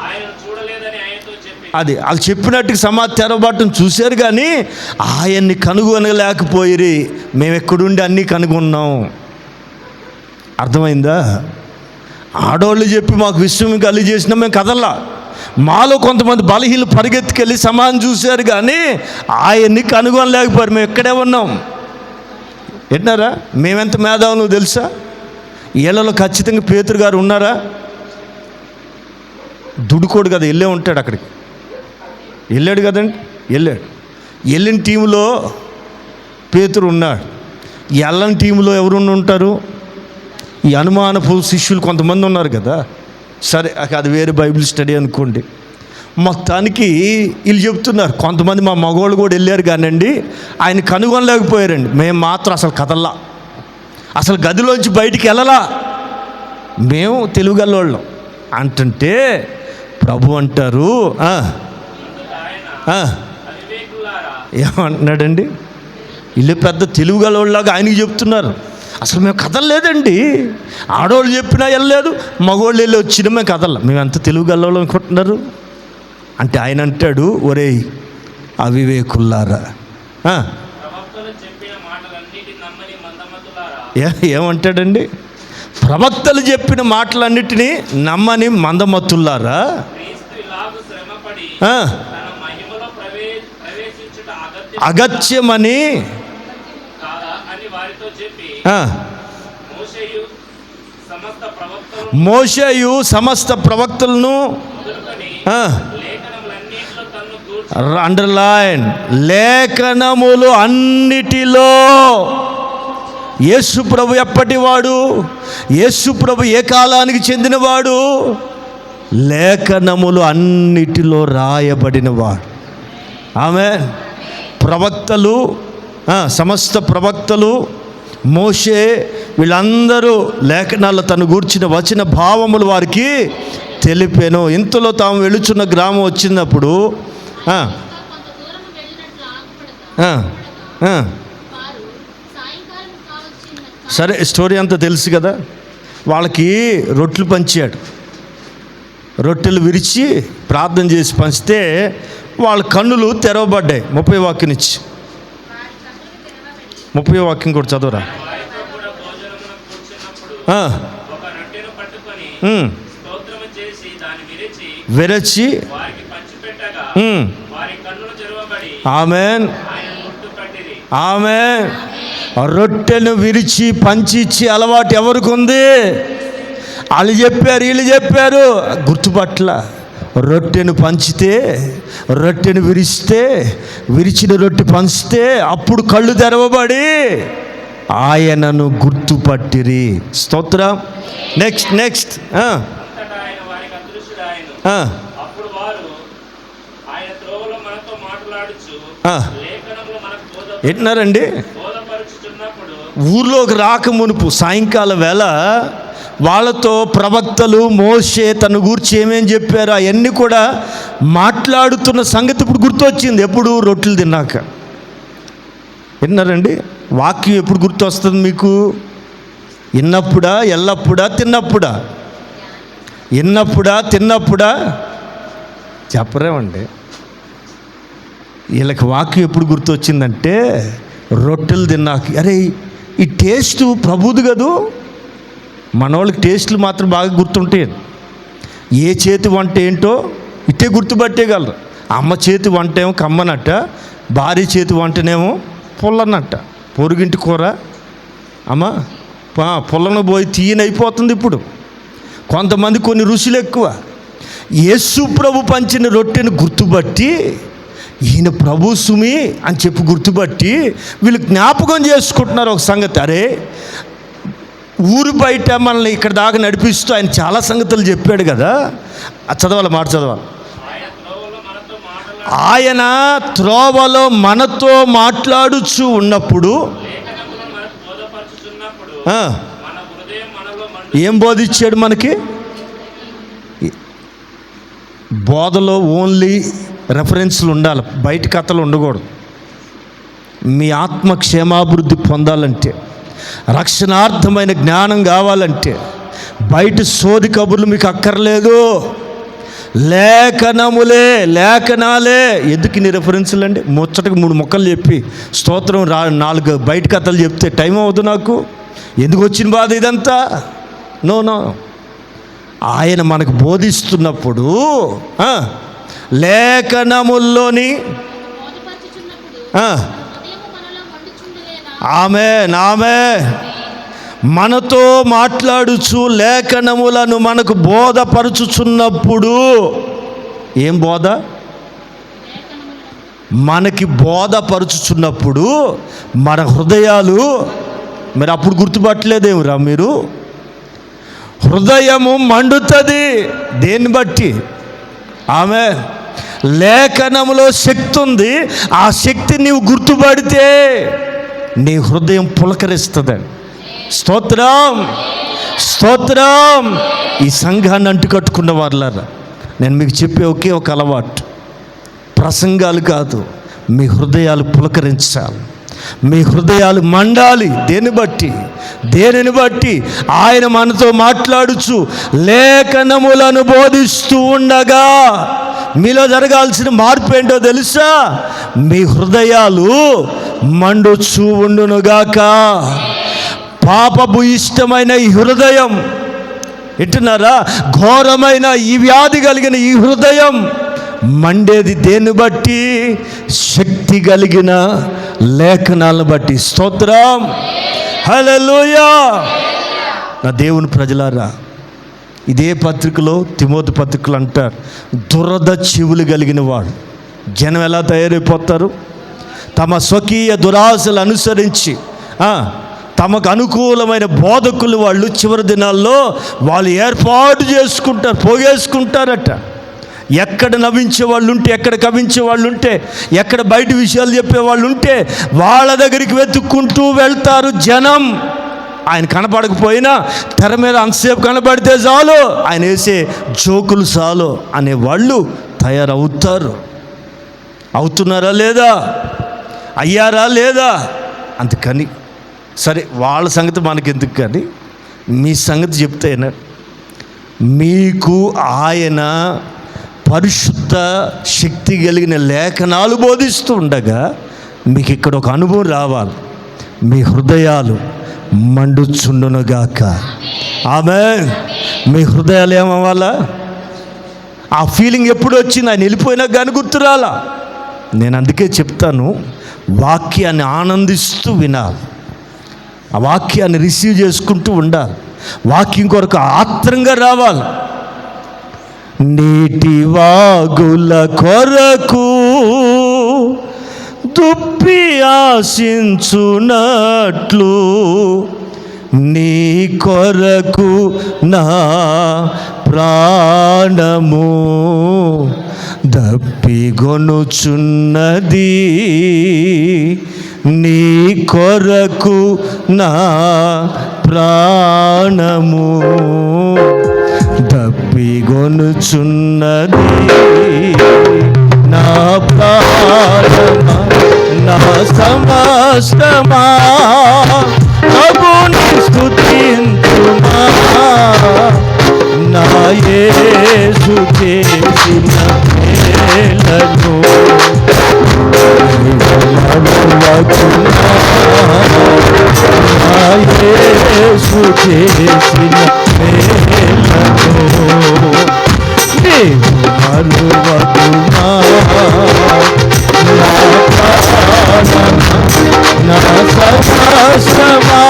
ఆయన చూడలేదని ఆయనతో చెప్పి అది వాళ్ళు చెప్పినట్టుగా సమాధి తెరవబట్టం చూశారు కానీ ఆయన్ని కనుగొనలేకపోయిరి. మేము ఎక్కడుండి అన్నీ కనుగొన్నాం. అర్థమైందా? ఆడోళ్ళు చెప్పి మాకు విషయం కలిగి చేసినా మేము కదల్లా. మాలో కొంతమంది బలహీనలు పరిగెత్తుకెళ్ళి సమాధి చూశారు కానీ ఆయన్ని కనుగొనలేకపోయారు. మేము ఎక్కడే ఉన్నాం. వింటున్నారా? మేమెంత మేధావులు తెలుసా? వీళ్ళలో ఖచ్చితంగా పేతురు గారు ఉన్నారా? దుడుకోడు కదా, వెళ్ళే ఉంటాడు అక్కడికి. వెళ్ళాడు కదండి, వెళ్ళిన టీంలో పేతురు ఉన్నాడు. వెళ్ళని టీంలో ఎవరు ఉంటారు? ఈ అనుమానపు శిష్యులు కొంతమంది ఉన్నారు కదా. సరే అది వేరే బైబిల్ స్టడీ అనుకోండి. మొత్తానికి వీళ్ళు చెప్తున్నారు కొంతమంది మా మగవాళ్ళు కూడా వెళ్ళారు కానండి ఆయన కనుగొనలేకపోయారండి. మేము మాత్రం అసలు కదల్లా, అసలు గదిలోంచి బయటికి వెళ్ళలా, మేము తెలుగుగల్లోళ్ళం అంటుంటే ప్రభు అంటారు అవివేకులారా ఏమంటున్నాడండి? వీళ్ళు పెద్ద తెలుగుగల్లోళ్ళలాగా ఆయనకి చెప్తున్నారు. అసలు మేము కదలలేదండి. ఆడవాళ్ళు చెప్పినా వెళ్ళలేదు, మగవాళ్ళు వెళ్ళి వచ్చినా మేము కదల. మేము ఎంత తెలుగుగల్లోళ్ళు అనుకుంటున్నారు అంటే ఆయన అంటాడు, ఒరేయ్ అవివేకుల్లారా. ప్రవక్తలు చెప్పిన మాటలన్నిటిని నమ్మని మందమతులారా. ఏమంటాడండి? ప్రవక్తలు చెప్పిన మాటలన్నిటినీ నమ్మని మందమతుల్లారా. క్రీస్తు ఇలాగు శ్రమపడి ఆ, తన మహిమలో ప్రవేశించుట అగత్యమని కాదా అని వారితో చెప్పి ఆ, మోషేయు సమస్త ప్రవక్తలను మోషేయు సమస్త ప్రవక్తలను మొదలుకొని ఆ, లేఖనములన్నిటిలో తన్ను గూర్చి అండర్లైన్ లేఖనములు అన్నిటిలో. యేసు ప్రభు ఎప్పటివాడు? యేసు ప్రభు ఏ కాలానికి చెందినవాడు? లేఖనములు అన్నిటిలో రాయబడినవాడు. ఆమేన్. ప్రవక్తలు, సమస్త ప్రవక్తలు, మోషే, వీళ్ళందరూ లేఖనాల్లో తను గూర్చిన వచన భావములు వారికి తెలిపాను. ఇంతలో తాము వెళుచున్న గ్రామం వచ్చినప్పుడు సరే స్టోరీ అంతా తెలుసు కదా. వాళ్ళకి రొట్టెలు పంచాడు. రొట్టెలు విరిచి ప్రార్థన చేసి పంచితే వాళ్ళ కన్నులు తెరవబడ్డాయి. 30 వాక్యం ఇచ్చి 30 వాక్యం కూడా చదవరా. వారితో కూడా భోజనమున కూర్చున్నప్పుడు ఆ, ఒక రొట్టెను పట్టుకొని స్తోత్రము చేసి దాన్ని విరచి వారికి పంచిపెట్టగా వారి కన్నులు తెరవబడి ఆమెన్ ఆయన గుర్తుపట్టిరి. ఆమెన్. రొట్టెను విరిచి పంచిచ్చి అలవాటు ఎవరికి ఉంది? వాళ్ళు చెప్పారు, వీళ్ళు చెప్పారు, గుర్తుపట్ల. రొట్టెను పంచితే, రొట్టెను విరిస్తే, విరిచిన రొట్టె పంచితే అప్పుడు కళ్ళు తెరవబడి ఆయనను గుర్తుపట్టిరి. స్తోత్రం. నెక్స్ట్ అంతటా ఆయన వారికి అదృశ్యుడాయెను. అప్పుడు వారు ఆయన త్రోవలో మనతో మాట్లాడుచు లేఖనములు మనకు ఏంటన్నారండి? బోధపరుచుచున్నప్పుడు ఊర్లోకి రాక మునుపు సాయంకాల వేళ వాళ్ళతో ప్రవక్తలు, మోషే తను గూర్చి ఏమేం చెప్పారు అవన్నీ కూడా మాట్లాడుతున్న సంగతి ఇప్పుడు గుర్తొచ్చింది. ఎప్పుడు? రొట్టెలు తిన్నాక. విన్నారండి? వాక్యం ఎప్పుడు గుర్తు వస్తుంది మీకు? విన్నప్పుడా, ఎల్లప్పుడా, తిన్నప్పుడా? విన్నప్పుడా, తిన్నప్పుడా? చెప్పరేమండి. వీళ్ళకి వాక్యం ఎప్పుడు గుర్తొచ్చిందంటే రొట్టెలు తిన్నాక. అరే ఈ టేస్ట్ ప్రభుది కదూ. మనోళ్ళకి టేస్ట్లు మాత్రం బాగా గుర్తుంటాయి. ఏ చేతి వంట ఏంటో ఇట్టే గుర్తుపట్టేయగలరు. అమ్మ చేతి వంట ఏమో కమ్మనట్ట, భార్య చేతి వంటనేమో పుల్లనట్ట. పొరుగింటి కూర అమ్మ పుల్లను పోయి తీయనైపోతుంది. ఇప్పుడు కొంతమంది కొన్ని రుచులు ఎక్కువ. యేసు ప్రభు పంచిన రొట్టెను గుర్తుపట్టి ఈయన ప్రభు సుమి అని చెప్పి గుర్తుపట్టి వీళ్ళు జ్ఞాపకం చేసుకుంటున్నారు ఒక సంగతి. అరే, ఊరు బయట మనల్ని ఇక్కడ దాకా నడిపిస్తూ ఆయన చాలా సంగతులు చెప్పాడు కదా. చదవాలి, మాట చదవాలి. ఆయన త్రోవలో మనతో మాట్లాడుచూ ఉన్నప్పుడు ఏం బోధించాడు మనకి? బోధలో ఓన్లీ రెఫరెన్స్లు ఉండాలి, బయట కథలు ఉండకూడదు. మీ ఆత్మ క్షేమాభివృద్ధి పొందాలంటే, రక్షణార్థమైన జ్ఞానం కావాలంటే బయట సోది కబుర్లు మీకు అక్కర్లేదు. లేఖనాలే. ఎందుకు నీ రెఫరెన్స్లు అండి? ముచ్చటకు 3 మొక్కలు చెప్పి స్తోత్రం 4 బయట కథలు చెప్తే టైం అవుతుంది నాకు. ఎందుకు వచ్చిన బాధ ఇదంతా? నో. ఆయన మనకు బోధిస్తున్నప్పుడు లేఖనముల్లోని ఆమేన్ మనతో మాట్లాడుచు లేఖనములను మనకు బోధపరచుచున్నప్పుడు, ఏం బోధ? మనకి బోధపరచుచున్నప్పుడు మన హృదయాలు, మరి అప్పుడు గుర్తుపట్టలేదేమిరా మీరు? హృదయము మండుతుంది. దేన్ని బట్టి? ఆమేన్. లేఖనములో శక్తి ఉంది. ఆ శక్తి నీవు గుర్తుపడితే నీ హృదయం పులకరిస్తుందండి. స్తోత్రం. ఈ సంఘాన్ని అంటుకట్టుకున్న వాళ్ళారా, నేను మీకు చెప్పే ఒకే ఒక అలవాటు, ప్రసంగాలు కాదు, మీ హృదయాలు పులకరించాలి, మీ హృదయాలు మండాలి. దేనిని బట్టి? ఆయన మనతో మాట్లాడుచు లేఖనములను బోధిస్తూ ఉండగా మీలో జరగాల్సిన మార్పు ఏంటో తెలుసా? మీ హృదయాలు మండుచూ ఉండునుగాక. పాపపు ఇష్టమైన ఈ హృదయం, వింటున్నారా? ఘోరమైన ఈ వ్యాధి కలిగిన ఈ హృదయం మండేది దేన్ని బట్టి? శక్తి కలిగిన లేఖనాలను బట్టి. స్తోత్రం, హల్లెలూయా. నా దేవుని ప్రజలారా, ఇదే పత్రికలో తిమోతి పత్రికలు అంటారు, దురద చెవులు కలిగిన వాడు. జనం ఎలా తయారైపోతారు? తమ స్వకీయ దురాశలు అనుసరించి తమకు అనుకూలమైన బోధకులు వాళ్ళు చివరి దినాల్లో వాళ్ళు ఏర్పాటు చేసుకుంటారు, పోగేసుకుంటారట. ఎక్కడ నవ్వించే వాళ్ళు ఉంటే, ఎక్కడ కవించే వాళ్ళు ఉంటే, ఎక్కడ బయట విషయాలు చెప్పే వాళ్ళు ఉంటే వాళ్ళ దగ్గరికి వెతుక్కుంటూ వెళ్తారు జనం. ఆయన కనపడకపోయినా తెర మీద అంతసేపు కనపడితే చాలు, ఆయన వేసే జోకులు చాలు అనే వాళ్ళు తయారవుతారు. అవుతున్నారా లేదా? అయ్యారా లేదా? అందుకని సరే, వాళ్ళ సంగతి మనకెందుకు, కానీ మీ సంగతి చెప్తేనా, మీకు ఆయన పరిశుద్ధ శక్తి కలిగిన లేఖనాలు బోధిస్తూ ఉండగా మీకు ఇక్కడ ఒక అనుభవం రావాలి. మీ హృదయాలు మండుచుండునుగాక. ఆమేన్. మీ హృదయాలు ఏమవ్వాలా? ఆ ఫీలింగ్ ఎప్పుడు వచ్చింది? ఆయన వెళ్ళిపోయినా కానీ గుర్తురాలా. నేను అందుకే చెప్తాను, వాక్యాన్ని ఆనందిస్తూ వినాలి, ఆ వాక్యాన్ని రిసీవ్ చేసుకుంటూ ఉండాలి, వాక్యం కొరకు ఆత్రంగా రావాలి. నీటి వాగుల కొరకు దుప్పి ఆశించునట్లు నీ కొరకు నా ప్రాణము దప్పిగొనుచున్నది. నీ కొరకు నా ప్రాణము దప్పిగొనుచున్నది. నా ప్రాణమా, నా సమస్తమా ప్రభుని స్తుతించుమా. నా యేసు చేసిన మేలను మరువకుమా. నా యేసు చేసిన మేలను నీవు మరువకుమా. నా ప్రాణమా, నా సమస్తమా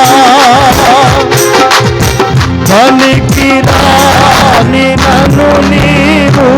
పనికి రాని నన్ను నీవు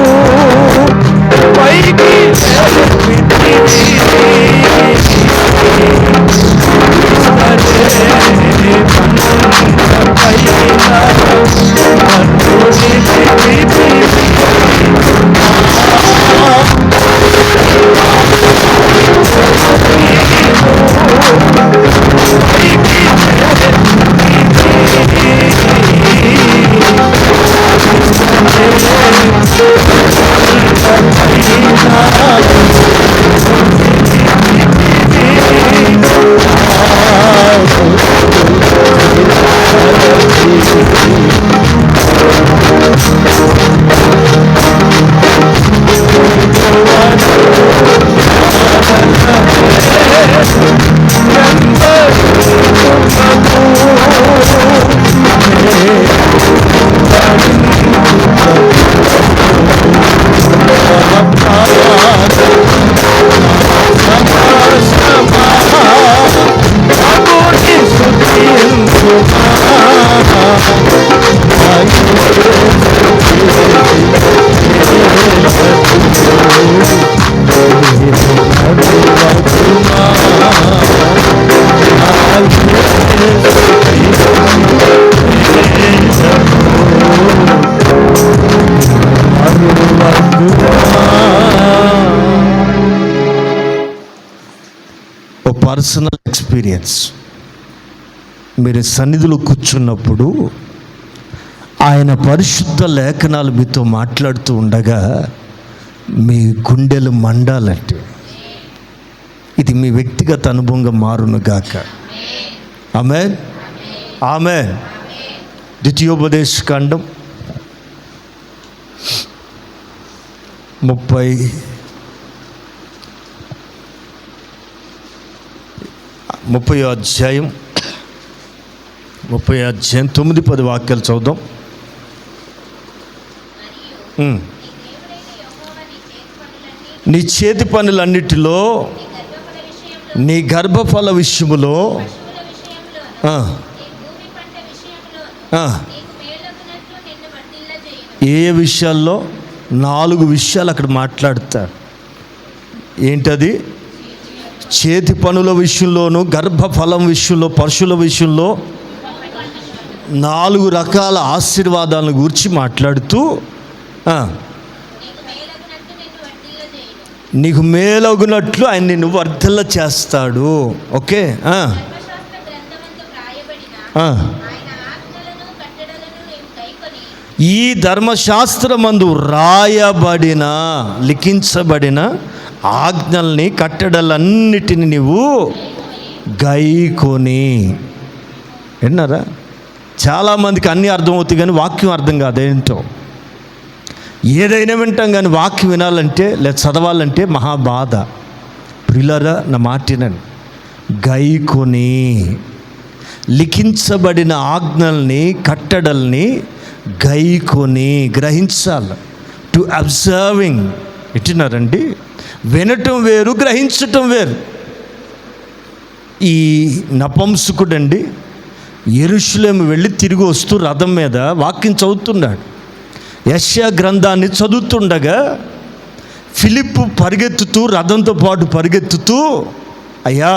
పర్సనల్ ఎక్స్పీరియన్స్. మీరు సన్నిధిలో కూర్చున్నప్పుడు ఆయన పరిశుద్ధ లేఖనాలు మీతో మాట్లాడుతూ ఉండగా మీ గుండెలు మండాలంటే ఇది మీ వ్యక్తిగత అనుభవంగా మారునుగాక. ఆమేన్, ఆమేన్. ద్వితీయోపదేశ కాండం 30 అధ్యాయం 9-10 వాక్యాలు చదువుదాం. నీ చేతి పనులన్నిటిలో నీ గర్భఫల విషయములో ఏ విషయాల్లో 4 విషయాలు అక్కడ మాట్లాడతారు. ఏంటది? చేతి పనుల విషయంలోను, గర్భఫలం విషయంలో, పశువుల విషయంలో 4 రకాల ఆశీర్వాదాలను గురించి మాట్లాడుతూ నీకు మేలగునట్లు ఆయన నిన్ను వర్ధల్ల చేస్తాడు. ఓకే. ఈ ధర్మశాస్త్రమందు రాయబడిన, లిఖించబడిన ఆజ్ఞల్ని, కట్టడలన్నిటిని నీవు గైకొని. విన్నారా? చాలామందికి అన్నీ అర్థమవుతాయి కానీ వాక్యం అర్థం కాదేంటో. ఏదైనా వింటాం కానీ వాక్యం వినాలంటే లేదా చదవాలంటే మహాబాధ. ప్రియులారా, నా మాటినని గైకొని, లిఖించబడిన ఆజ్ఞల్ని, కట్టడల్ని గైకొని గ్రహించాలి. To observing. ఎట్టినారండి? వినటం వేరు, గ్రహించటం వేరు. ఈ నపుంసకుడండి యెరూషలేము వెళ్ళి తిరిగి వస్తూ రథం మీద వాక్యం చదువుతున్నాడు. యెషయా గ్రంథాన్ని చదువుతుండగా ఫిలిప్పు పరిగెత్తుతూ, రథంతో పాటు పరిగెత్తుతూ, అయ్యా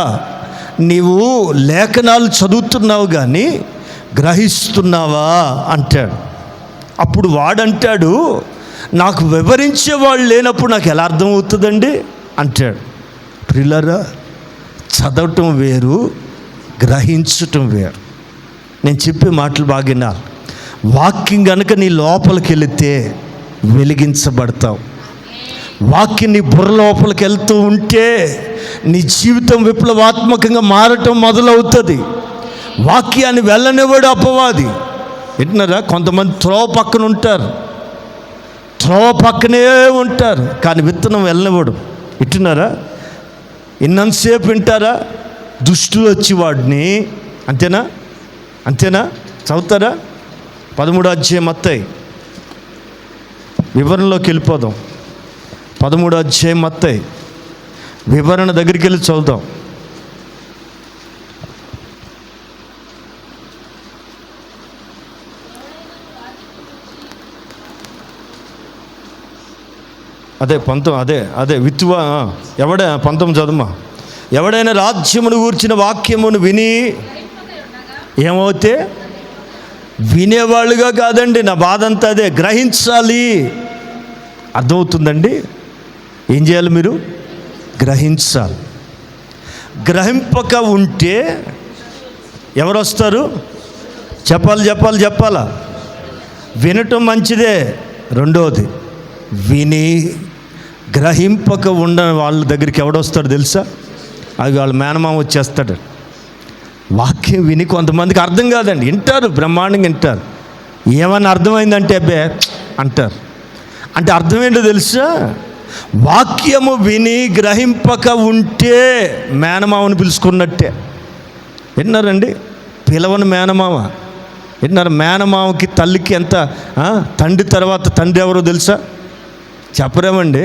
నీవు లేఖనాలు చదువుతున్నావు కానీ గ్రహిస్తున్నావా అంటాడు. అప్పుడు వాడంటాడు, నాకు వివరించేవాళ్ళు లేనప్పుడు నాకు ఎలా అర్థమవుతుందండి అంటాడు. ప్రియులారా, చదవటం వేరు, గ్రహించటం వేరు. నేను చెప్పే మాటలు బాగినా వాక్యం కనుక నీ లోపలికి వెళితే వెలిగించబడతావు. వాక్యం నీ బుర్ర లోపలికి వెళ్తూ ఉంటే నీ జీవితం విప్లవాత్మకంగా మారటం మొదలవుతుంది. వాక్యాన్ని వెళ్ళనివ్వడు అపవాది. వింటున్నారా? కొంతమంది త్రోవ పక్కన ఉంటారు, త్రోవ పక్కనే ఉంటారు కానీ విత్తనం వెళ్ళనివ్వడు. వింటున్నారా? ఇన్నంతసేపు వింటారా? దుష్టులు వచ్చి వాడిని. అంతేనా? అంతేనా? చదువుతారా? 13వ అధ్యాయం మత్తయి వివరణలోకి వెళ్ళిపోదాం. 13వ అధ్యాయం మత్తయి వివరణ దగ్గరికి వెళ్ళి చదువుదాం. అదే 19, అదే విత్తువా. ఎవడ 19 చదువుమా. ఎవడైనా రాజ్యమును గూర్చిన వాక్యమును విని ఏమవుతే, వినేవాళ్ళుగా కాదండి, నా బాధ అంతా అదే, గ్రహించాలి. అర్థమవుతుందండి? ఏం చేయాలి? మీరు గ్రహించాలి. గ్రహింపక ఉంటే ఎవరు వస్తారు? చెప్పాలా? వినటం మంచిదే. రెండోది, విని గ్రహింపక ఉన్న వాళ్ళ దగ్గరికి ఎవడొస్తాడు తెలుసా? అది వాళ్ళ మేనమామ వచ్చేస్తాడు. వాక్యం విని కొంతమందికి అర్థం కాదండి, వింటారు, బ్రహ్మాండంగా వింటారు. ఏమన్నా అర్థమైందంటే అబ్బే అంటారు. అంటే అర్థం ఏంటో తెలుసా? వాక్యము విని గ్రహింపక ఉంటే మేనమామను పిలుచుకున్నట్టే. విన్నారండి? పిలవని మేనమామ. విన్నారు? మేనమామకి తల్లికి ఎంత, తండ్రి తర్వాత తండ్రి ఎవరో తెలుసా? చెప్పరేమండి?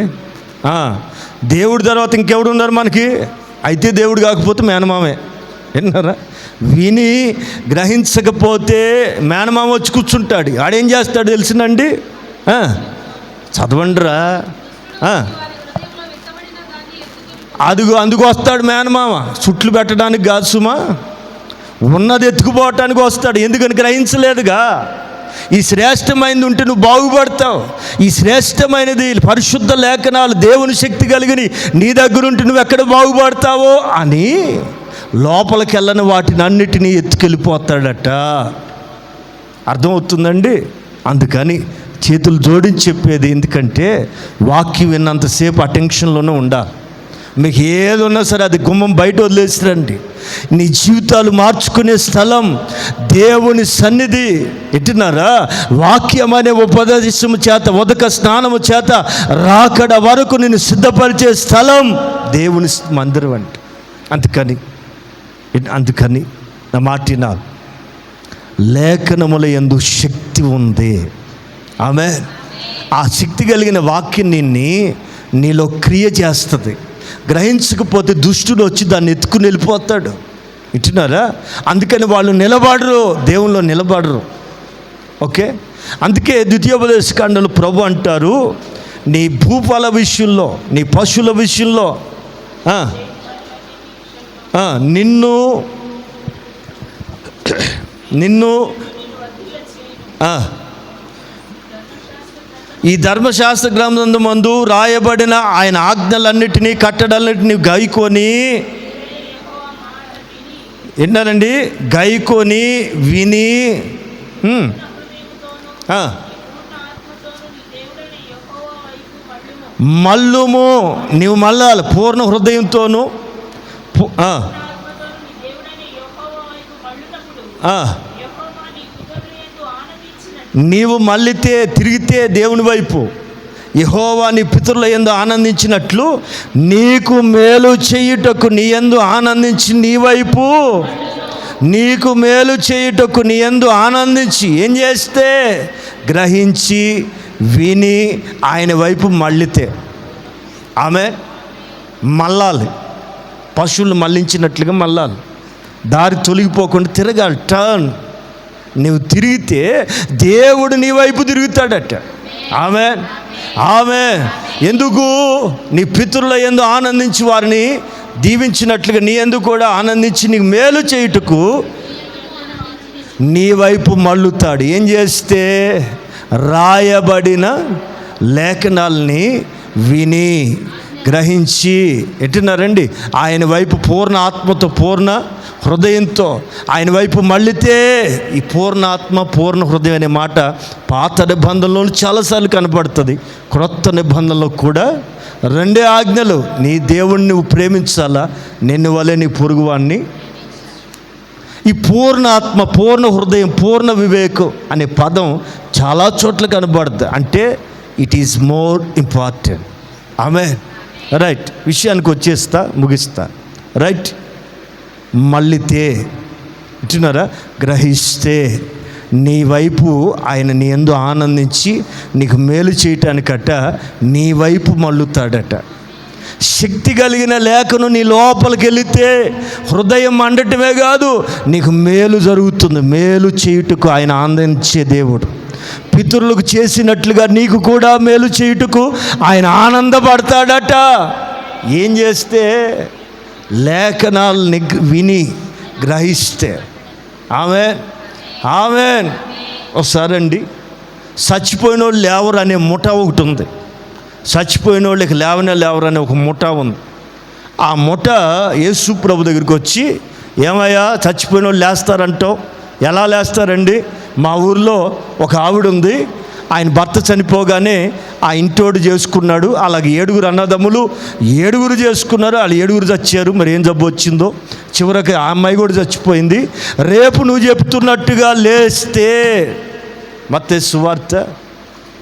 దేవుడి తర్వాత ఇంకెవడు ఉన్నారు మనకి? అయితే దేవుడు కాకపోతే మేనమామే. విన్నారా? విని గ్రహించకపోతే మేనమామ వచ్చి కూర్చుంటాడు. ఆడేం చేస్తాడు తెలిసిందండి? చదవండిరా. అందుకు వస్తాడు మేనమామ. చుట్లు పెట్టడానికి కాదు సుమా, ఉన్నది ఎత్తుకుపోవటానికి వస్తాడు. ఎందుకని? గ్రహించలేదుగా. ఈ శ్రేష్టమైనది ఉంటే నువ్వు బాగుపడతావు. ఈ శ్రేష్టమైనది పరిశుద్ధ లేఖనాలు, దేవుని శక్తి కలిగిన నీ దగ్గర ఉంటే నువ్వు ఎక్కడ బాగుపడతావో అని లోపలికి వెళ్ళని వాటిని అన్నిటినీ ఎత్తుకెళ్ళిపోతాడట. అర్థమవుతుందండి? అందుకని చేతులు జోడించి చెప్పేది ఎందుకంటే వాక్యం విన్నంతసేపు అటెన్షన్లోనే ఉండాలి. మీకు ఏది ఉన్నా సరే అది గుమ్మం బయట వదిలేసిరండి. నీ జీవితాలు మార్చుకునే స్థలం దేవుని సన్నిధి. ఎట్టున్నారా? వాక్యం అనే ఉపదేశము చేత, ఉదక స్నానము చేత రాకడ వరకు నిన్ను సిద్ధపరిచే స్థలం దేవుని మందిరం అంటే. అందుకని నా మాట వినాలి. లేఖనముల యందు శక్తి ఉంది. ఆమేన్. ఆ శక్తి కలిగిన వాక్యం నీలో క్రియ చేస్తుంది. గ్రహించకపోతే దుష్టుడు వచ్చి దాన్ని ఎత్తుకుని వెళ్ళిపోతాడు. వింటున్నారా? అందుకని వాళ్ళు నిలబడరు, దేవుల్లో నిలబడరు. ఓకే, అందుకే ద్వితీయోపదేశకాండలో ప్రభు అంటారు, నీ భూఫల విషయంలో, నీ పశువుల విషయంలో నిన్ను ఈ ధర్మశాస్త్ర గ్రంథమందు రాయబడిన ఆయన ఆజ్ఞలన్నిటినీ, కట్టడలన్నిటినీ గైకొని, ఏంటండి? గైకొని విని మల్లుము. నీవు మళ్ళాలి పూర్ణ హృదయంతోను. నీవు మళ్ళితే, తిరిగితే దేవుని వైపు, యెహోవా నీ పితరుల యందు ఆనందించినట్లు నీకు మేలు చేయుటకు నీ యందు ఆనందించి, నీ వైపు నీకు మేలు చేయుటకు నీ యందు ఆనందించి, ఏం చేస్తే? గ్రహించి విని ఆయన వైపు మళ్ళితే. ఆమె మళ్ళాలి, పశువులు మళ్ళించినట్లుగా మళ్ళాలి. దారి తొలగిపోకుండా తిరగాలి. టర్న్. నువ్వు తిరిగితే దేవుడు నీ వైపు తిరుగుతాడట. ఆమె ఎందుకు? నీ పితరుల యందు ఆనందించి వారిని దీవించినట్లుగా నీ యందు కూడా ఆనందించి నీకు మేలు చేయుటకు నీ వైపు మళ్ళుతాడు. ఏం చేస్తే? రాయబడిన లేఖనాల్ని విని గ్రహించి. ఎట్టున్నారండి? ఆయన వైపు పూర్ణ ఆత్మతో, పూర్ణ హృదయంతో ఆయన వైపు మళ్ళితే. ఈ పూర్ణ ఆత్మ, పూర్ణ హృదయం అనే మాట పాత నిబంధనలో చాలాసార్లు కనపడుతుంది. క్రొత్త నిబంధనలో కూడా రెండే ఆజ్ఞలు. నీ దేవుణ్ణి నువ్వు ప్రేమించాలా, నిన్ను వలె నీ పొరుగువాన్ని. ఈ పూర్ణ ఆత్మ, పూర్ణ హృదయం, పూర్ణ వివేకం అనే పదం చాలా చోట్ల కనబడుతుంది. అంటే it is more important. Amen. Right, విషయానికి వచ్చేస్తా, ముగిస్తా. రైట్, మళ్ళితే, వింటున్నారా? గ్రహిస్తే నీ వైపు ఆయన నీ యందు ఆనందించి నీకు మేలు చేయటానికట నీ వైపు మళ్ళుతాడట. శక్తి కలిగిన లేఖను నీ లోపలికి వెళితే హృదయం మండటమే కాదు, నీకు మేలు జరుగుతుంది. మేలు చేయుటకు ఆయన ఆనందించే దేవుడు. పితరులకు చేసినట్లుగా నీకు కూడా మేలు చేయుటకు ఆయన ఆనందపడతాడట. ఏం చేస్తే? లేఖనాలు విని గ్రహిస్తే. ఆమెన్. ఒకసారి అండి, చచ్చిపోయిన వాళ్ళు లేవరు అనే ముఠా ఒకటి ఉంది. చచ్చిపోయిన వాళ్ళకి లేవరు అనే ఒక ముఠా ఉంది. ఆ ముఠా యేసు ప్రభు దగ్గరికి వచ్చి, ఏమయ్యా చచ్చిపోయిన వాళ్ళు లేస్తారంటావు? ఎలా లేస్తారండి? మా ఊర్లో ఒక ఆవిడ ఉంది, ఆయన భర్త చనిపోగానే ఆ ఇంటోడు చేసుకున్నాడు. అలాగే 7 అన్నదమ్ములు 7 చేసుకున్నారు. వాళ్ళు 7 చచ్చారు. మరి ఏం జబ్బు వచ్చిందో చివరికి ఆ అమ్మాయి కూడా చచ్చిపోయింది. రేపు నువ్వు చెప్తున్నట్టుగా లేస్తే, మత్తయి సువార్త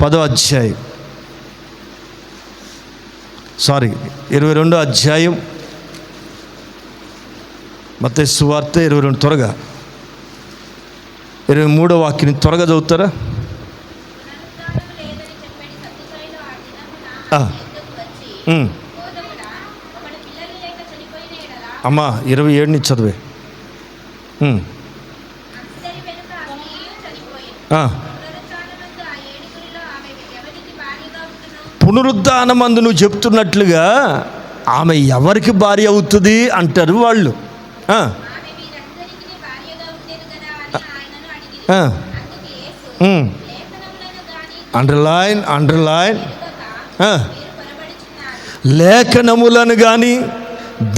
10వ అధ్యాయం, 22వ అధ్యాయం, మత్తయి సువార్త 22, త్వరగా 23వ వాక్యం త్వరగా చదువుతారా? అమ్మా 27 నుంచి చదివే. పునరుద్ధానమందు నువ్వు చెప్తున్నట్లుగా ఆమె ఎవరికి భార్య అవుతుంది అంటారు వాళ్ళు. అండర్లైన్. లేఖనములను కానీ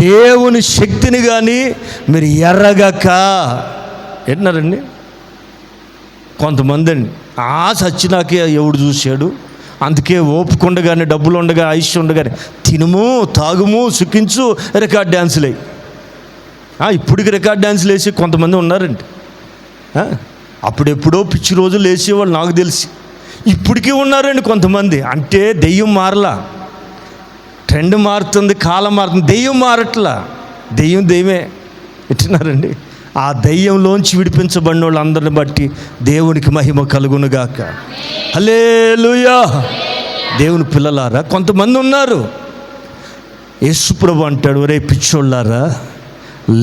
దేవుని శక్తిని కానీ మీరు ఎరగక. ఏంటన్నారండి? కొంతమంది అండి ఆశ వచ్చినాకే ఎవడు చూశాడు, అందుకే ఓపుకుండగానే, డబ్బులు ఉండగా, ఆయుష్ ఉండగానే తినుము, తాగుము, సుఖించు, రికార్డ్ డ్యాన్సులు అయ్యి. ఇప్పటికి రికార్డ్ డ్యాన్సులు వేసి కొంతమంది ఉన్నారండి. అప్పుడెప్పుడో పిచ్చి రోజులు వేసేవాళ్ళు నాకు తెలిసి. ఇప్పటికీ ఉన్నారండి కొంతమంది. అంటే దెయ్యం మారలా, ట్రెండ్ మారుతుంది, కాలం మారుతుంది, దెయ్యం మారట్లా. దెయ్యమే ఎట్టున్నారండి. ఆ దెయ్యంలోంచి విడిపించబడిన వాళ్ళందరిని బట్టి దేవునికి మహిమ కలుగునుగాక. హల్లెలూయా. దేవుని పిల్లలారా, కొంతమంది ఉన్నారు. యేసుప్రభు అంటాడు, ఒరే పిచ్చోళ్ళారా,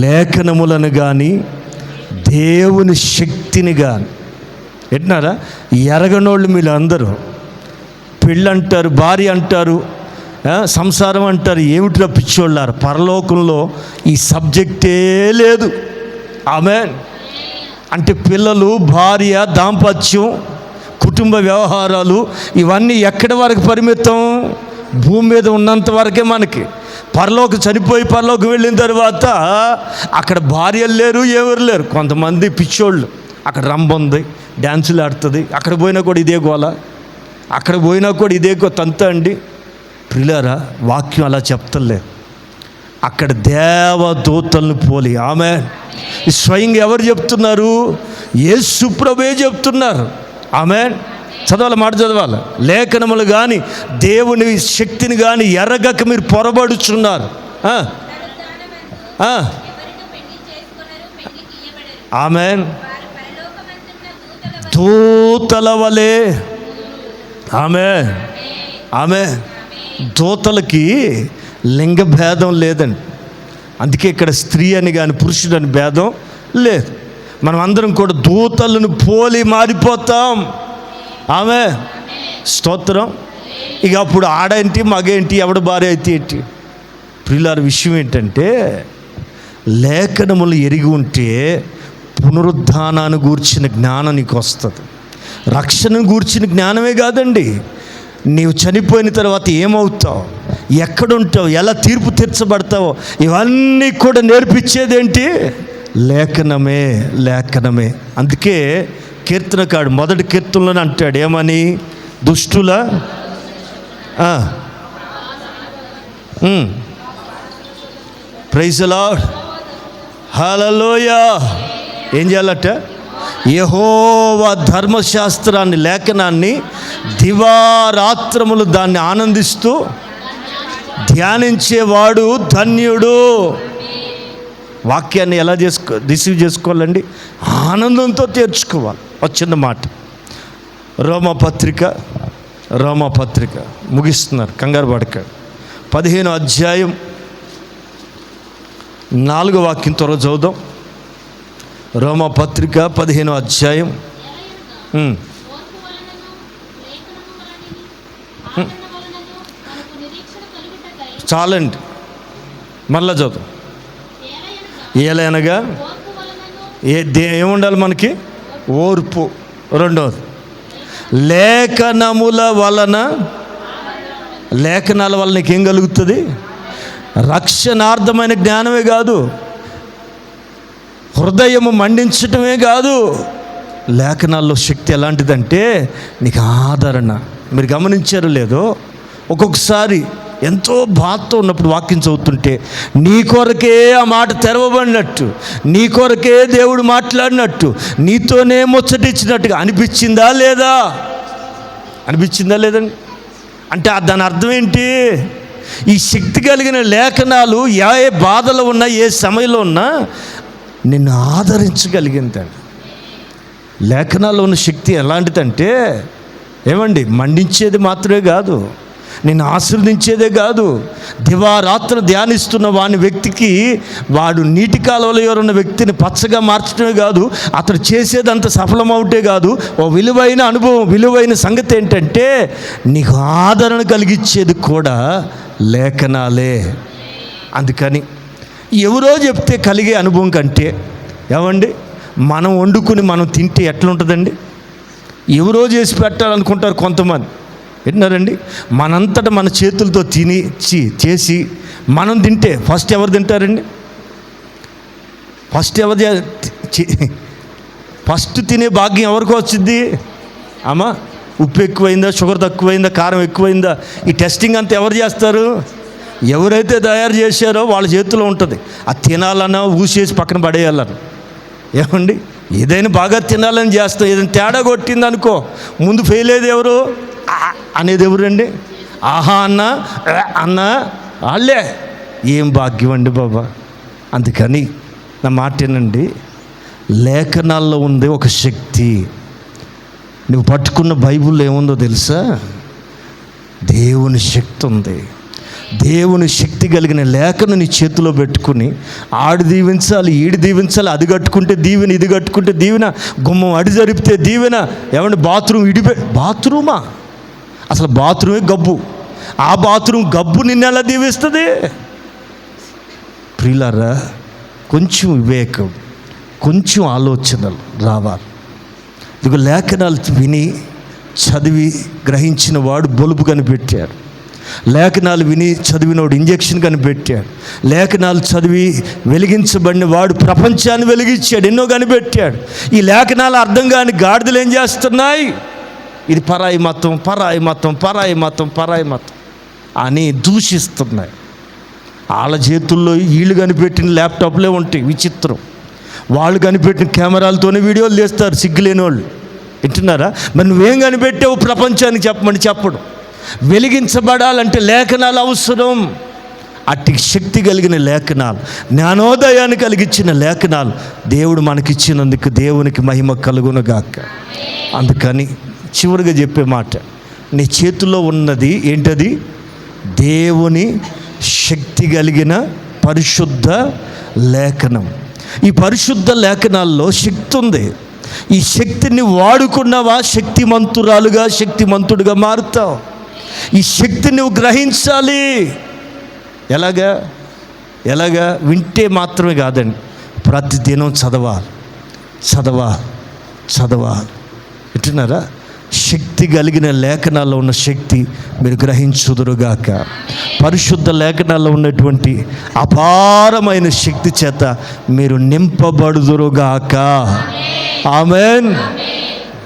లేఖనములను కానీ దేవుని శక్తిని కానీ ఎట్నారా ఎరగనోళ్ళు మీరు అందరూ. పెళ్ళి అంటారు, భార్య అంటారు, సంసారం అంటారు. ఏమిటిలో పిచ్చోళ్ళారు? పరలోకంలో ఈ సబ్జెక్టే లేదు. ఆమేన్. అంటే పిల్లలు, భార్య, దాంపత్యం, కుటుంబ వ్యవహారాలు ఇవన్నీ ఎక్కడి వరకు పరిమితం? భూమి మీద ఉన్నంత వరకే మనకి. పరలోకి చనిపోయి పరలోకి వెళ్ళిన తర్వాత అక్కడ భార్యలు లేరు, ఎవరు లేరు. కొంతమంది పిచ్చోళ్ళు. అక్కడ రంభ ఉంది, డ్యాన్సులు ఆడుతుంది, అక్కడ పోయినా కూడా ఇదే గోల, అక్కడ పోయినా కూడా ఇదే తంత అండి. ప్రియులారా, వాక్యం అలా చెప్తలేదు. అక్కడ దేవదూతలను పోలి. ఆమేన్. స్వయంగా ఎవరు చెప్తున్నారు? యేసు ప్రభువే చెప్తున్నారు. ఆమేన్. చదవాలి, మాట చదవాలి. లేఖనములు కానీ దేవుని శక్తిని కానీ ఎరగక మీరు పొరబడుచున్నారు. ఆమేన్. దూతల వలె. ఆమేన్. ఆమేన్. దూతలకి లింగ భేదం లేదండి. అందుకే ఇక్కడ స్త్రీ అని కానీ పురుషుడు అని భేదం లేదు. మనం అందరం కూడా దూతలను పోలి మారిపోతాం. ఆమె స్తోత్రం. ఇక అప్పుడు ఆడేంటి, మగేంటి, ఎవడ భార్య అయితే ఏంటి? ప్రియులార, విషయం ఏంటంటే లేఖనములు ఎరిగి ఉంటే పునరుద్ధానాన్ని గూర్చిన జ్ఞానం నీకు వస్తుంది. రక్షణను గూర్చిన జ్ఞానమే కాదండి, నీవు చనిపోయిన తర్వాత ఏమవుతావు, ఎక్కడుంటావు, ఎలా తీర్పు తీర్చబడతావో ఇవన్నీ కూడా నేర్పించేదేంటి? లేఖనమే. లేఖనమే. అందుకే కీర్తనకాడు మొదటి కీర్తనలోనే అంటాడు, ఏమని? దుష్టుల ప్రైజ్ ది లార్డ్, హల్లెలూయా. ఏం చేయాలట? యెహోవా ధర్మశాస్త్రాన్ని, లేఖనాన్ని దివారాత్రములు దాన్ని ఆనందిస్తూ ధ్యానించేవాడు ధన్యుడు. వాక్యాన్ని ఎలా రిసీవ్ చేసుకోవాలండి? ఆనందంతో తీర్చుకోవాలి. వచ్చిన మాట రోమాపత్రిక ముగిస్తున్నారు, కంగారు పడక. 15వ అధ్యాయం 4వ వాక్యం త్వరగా చదువుదాం. రోమాపత్రిక 15వ అధ్యాయం. చాలండి, మళ్ళా చదువు. ఏలైనగా ఏముండాలి మనకి? ఓర్పు. రెండవది లేఖనముల వలన. లేఖనాల వలన నీకేం కలుగుతుంది? రక్షణార్థమైన జ్ఞానమే కాదు, హృదయము మండించటమే కాదు, లేఖనాల్లో శక్తి ఎలాంటిదంటే నీకు ఆదరణ. మీరు గమనించారో లేదో, ఒక్కొక్కసారి ఎంతో బాధతో ఉన్నప్పుడు వాక్యం చదువుతుంటే నీ కొరకే ఆ మాట తెరవబడినట్టు, నీ కొరకే దేవుడు మాట్లాడినట్టు, నీతోనే ముచ్చటిచ్చినట్టుగా అనిపించిందా లేదా? అనిపించిందా లేదండి? అంటే దాని అర్థం ఏంటి? ఈ శక్తి కలిగిన లేఖనాలు ఏ బాధలో ఉన్నా, ఏ సమయంలో ఉన్నా నిన్ను ఆదరించగలిగిందండి. లేఖనాల్లో ఉన్న శక్తి ఎలాంటిదంటే ఏమండి, మండించేది మాత్రమే కాదు, నిన్ను ఆశీర్వదించేదే కాదు. దివారాత్ర ధ్యానిస్తున్న వాని వ్యక్తికి, వాడు నీటి కాలువలో ఎవరున్న వ్యక్తిని పచ్చగా మార్చడమే కాదు, అతడు చేసేదంత సఫలమవుటే కాదు, ఓ విలువైన అనుభవం, విలువైన సంగతి ఏంటంటే నీకు ఆదరణ కలిగించేది కూడా లేఖనాలే. అందుకని ఎవరో చెప్తే కలిగే అనుభవం కంటే, ఏమండి, మనం వండుకుని మనం తింటే ఎట్లుంటుందండి? ఎవరో చేసి పెట్టాలనుకుంటారు కొంతమంది. విన్నారండి? మనంతటా మన చేతులతో చేసి మనం తింటే ఫస్ట్ ఎవరు తింటారండి? ఫస్ట్ తినే భాగ్యం ఎవరికి వచ్చింది? అమ్మా, ఉప్పు ఎక్కువైందా, షుగర్ తక్కువైందా, కారం ఎక్కువైందా, ఈ టెస్టింగ్ అంతా ఎవరు చేస్తారు? ఎవరైతే తయారు చేశారో వాళ్ళ చేతిలో ఉంటుంది. అది తినాలన్నా ఊసేసి పక్కన పడేయాలని. ఏమండి, ఏదైనా బాగా తినాలని చేస్తాం, ఏదైనా తేడా కొట్టింది అనుకో, ముందు ఫెయిల్ అయ్యేది ఎవరు? అనేది ఎవరండి? ఆహా అన్నా వాళ్ళే. ఏం భాగ్యం అండి బాబా. అందుకని నా మాట ఏనండి, లేఖనాల్లో ఉంది ఒక శక్తి. నువ్వు పట్టుకున్న బైబిల్లో ఏముందో తెలుసా? దేవుని శక్తి ఉంది. దేవుని శక్తి కలిగిన లేఖను నీ చేతిలో పెట్టుకుని ఆడు దీవించాలి, ఈడు దీవించాలి, అది కట్టుకుంటే దీవెన, ఇది కట్టుకుంటే దీవెన, గుమ్మం అడి జరిపితే దీవెన. ఏమంటే బాత్రూమా? అసలు బాత్రూమే గబ్బు. ఆ బాత్రూమ్ గబ్బు నిన్నెలా దీవిస్తుంది? ప్రియులారా, కొంచెం వివేకం, కొంచెం ఆలోచనలు రావాలి. ఇదిగో లేఖనాలు విని చదివి గ్రహించిన వాడు బలుపు కనిపెట్టాడు. లేఖనాలు విని చదివినవాడు ఇంజెక్షన్ కనిపెట్టాడు. లేఖనాలు చదివి వెలిగించబడిన వాడు ప్రపంచాన్ని వెలిగించాడు, ఎన్నో కనిపెట్టాడు. ఈ లేఖనాలు అర్థం కాని గాడిదలు ఏం చేస్తున్నాయి? ఇది పరాయి మతం, పరాయి మతం, పరాయి మతం, పరాయి మతం అని దూషిస్తున్నాయి. వాళ్ళ చేతుల్లో వీళ్ళు కనిపెట్టిన ల్యాప్టాప్లే ఉంటాయి. విచిత్రం. వాళ్ళు కనిపెట్టిన కెమెరాలతోనే వీడియోలు తీస్తారు సిగ్గులేని వాళ్ళు. వింటున్నారా? మరి నువ్వేం కనిపెట్టావు ప్రపంచానికి చెప్పమని చెప్పడు. వెలిగించబడాలంటే లేఖనాలు అవసరం. అట్టి శక్తి కలిగిన లేఖనాలు, జ్ఞానోదయాన్ని కలిగించిన లేఖనాలు దేవుడు మనకిచ్చినందుకు దేవునికి మహిమ కలుగునుగాక. అందుకని చివరిగా చెప్పే మాట, నీ చేతిలో ఉన్నది ఏంటది? దేవుని శక్తి కలిగిన పరిశుద్ధ లేఖనం. ఈ పరిశుద్ధ లేఖనాల్లో శక్తి ఉంది. ఈ శక్తిని వాడుకున్నావా, శక్తిమంతురాలుగా, శక్తిమంతుడిగా మారుతావు. ఈ శక్తిని నువ్వు గ్రహించాలి. ఎలాగా? వింటే మాత్రమే కాదండి, ప్రతిదినం చదవాలి. వింటున్నారా? శక్తి కలిగిన లేఖనాల్లో ఉన్న శక్తి మీరు గ్రహించుదురుగాక. పరిశుద్ధ లేఖనాల్లో ఉన్నటువంటి అపారమైన శక్తి చేత మీరు నింపబడుదురుగాక. ఆమేన్.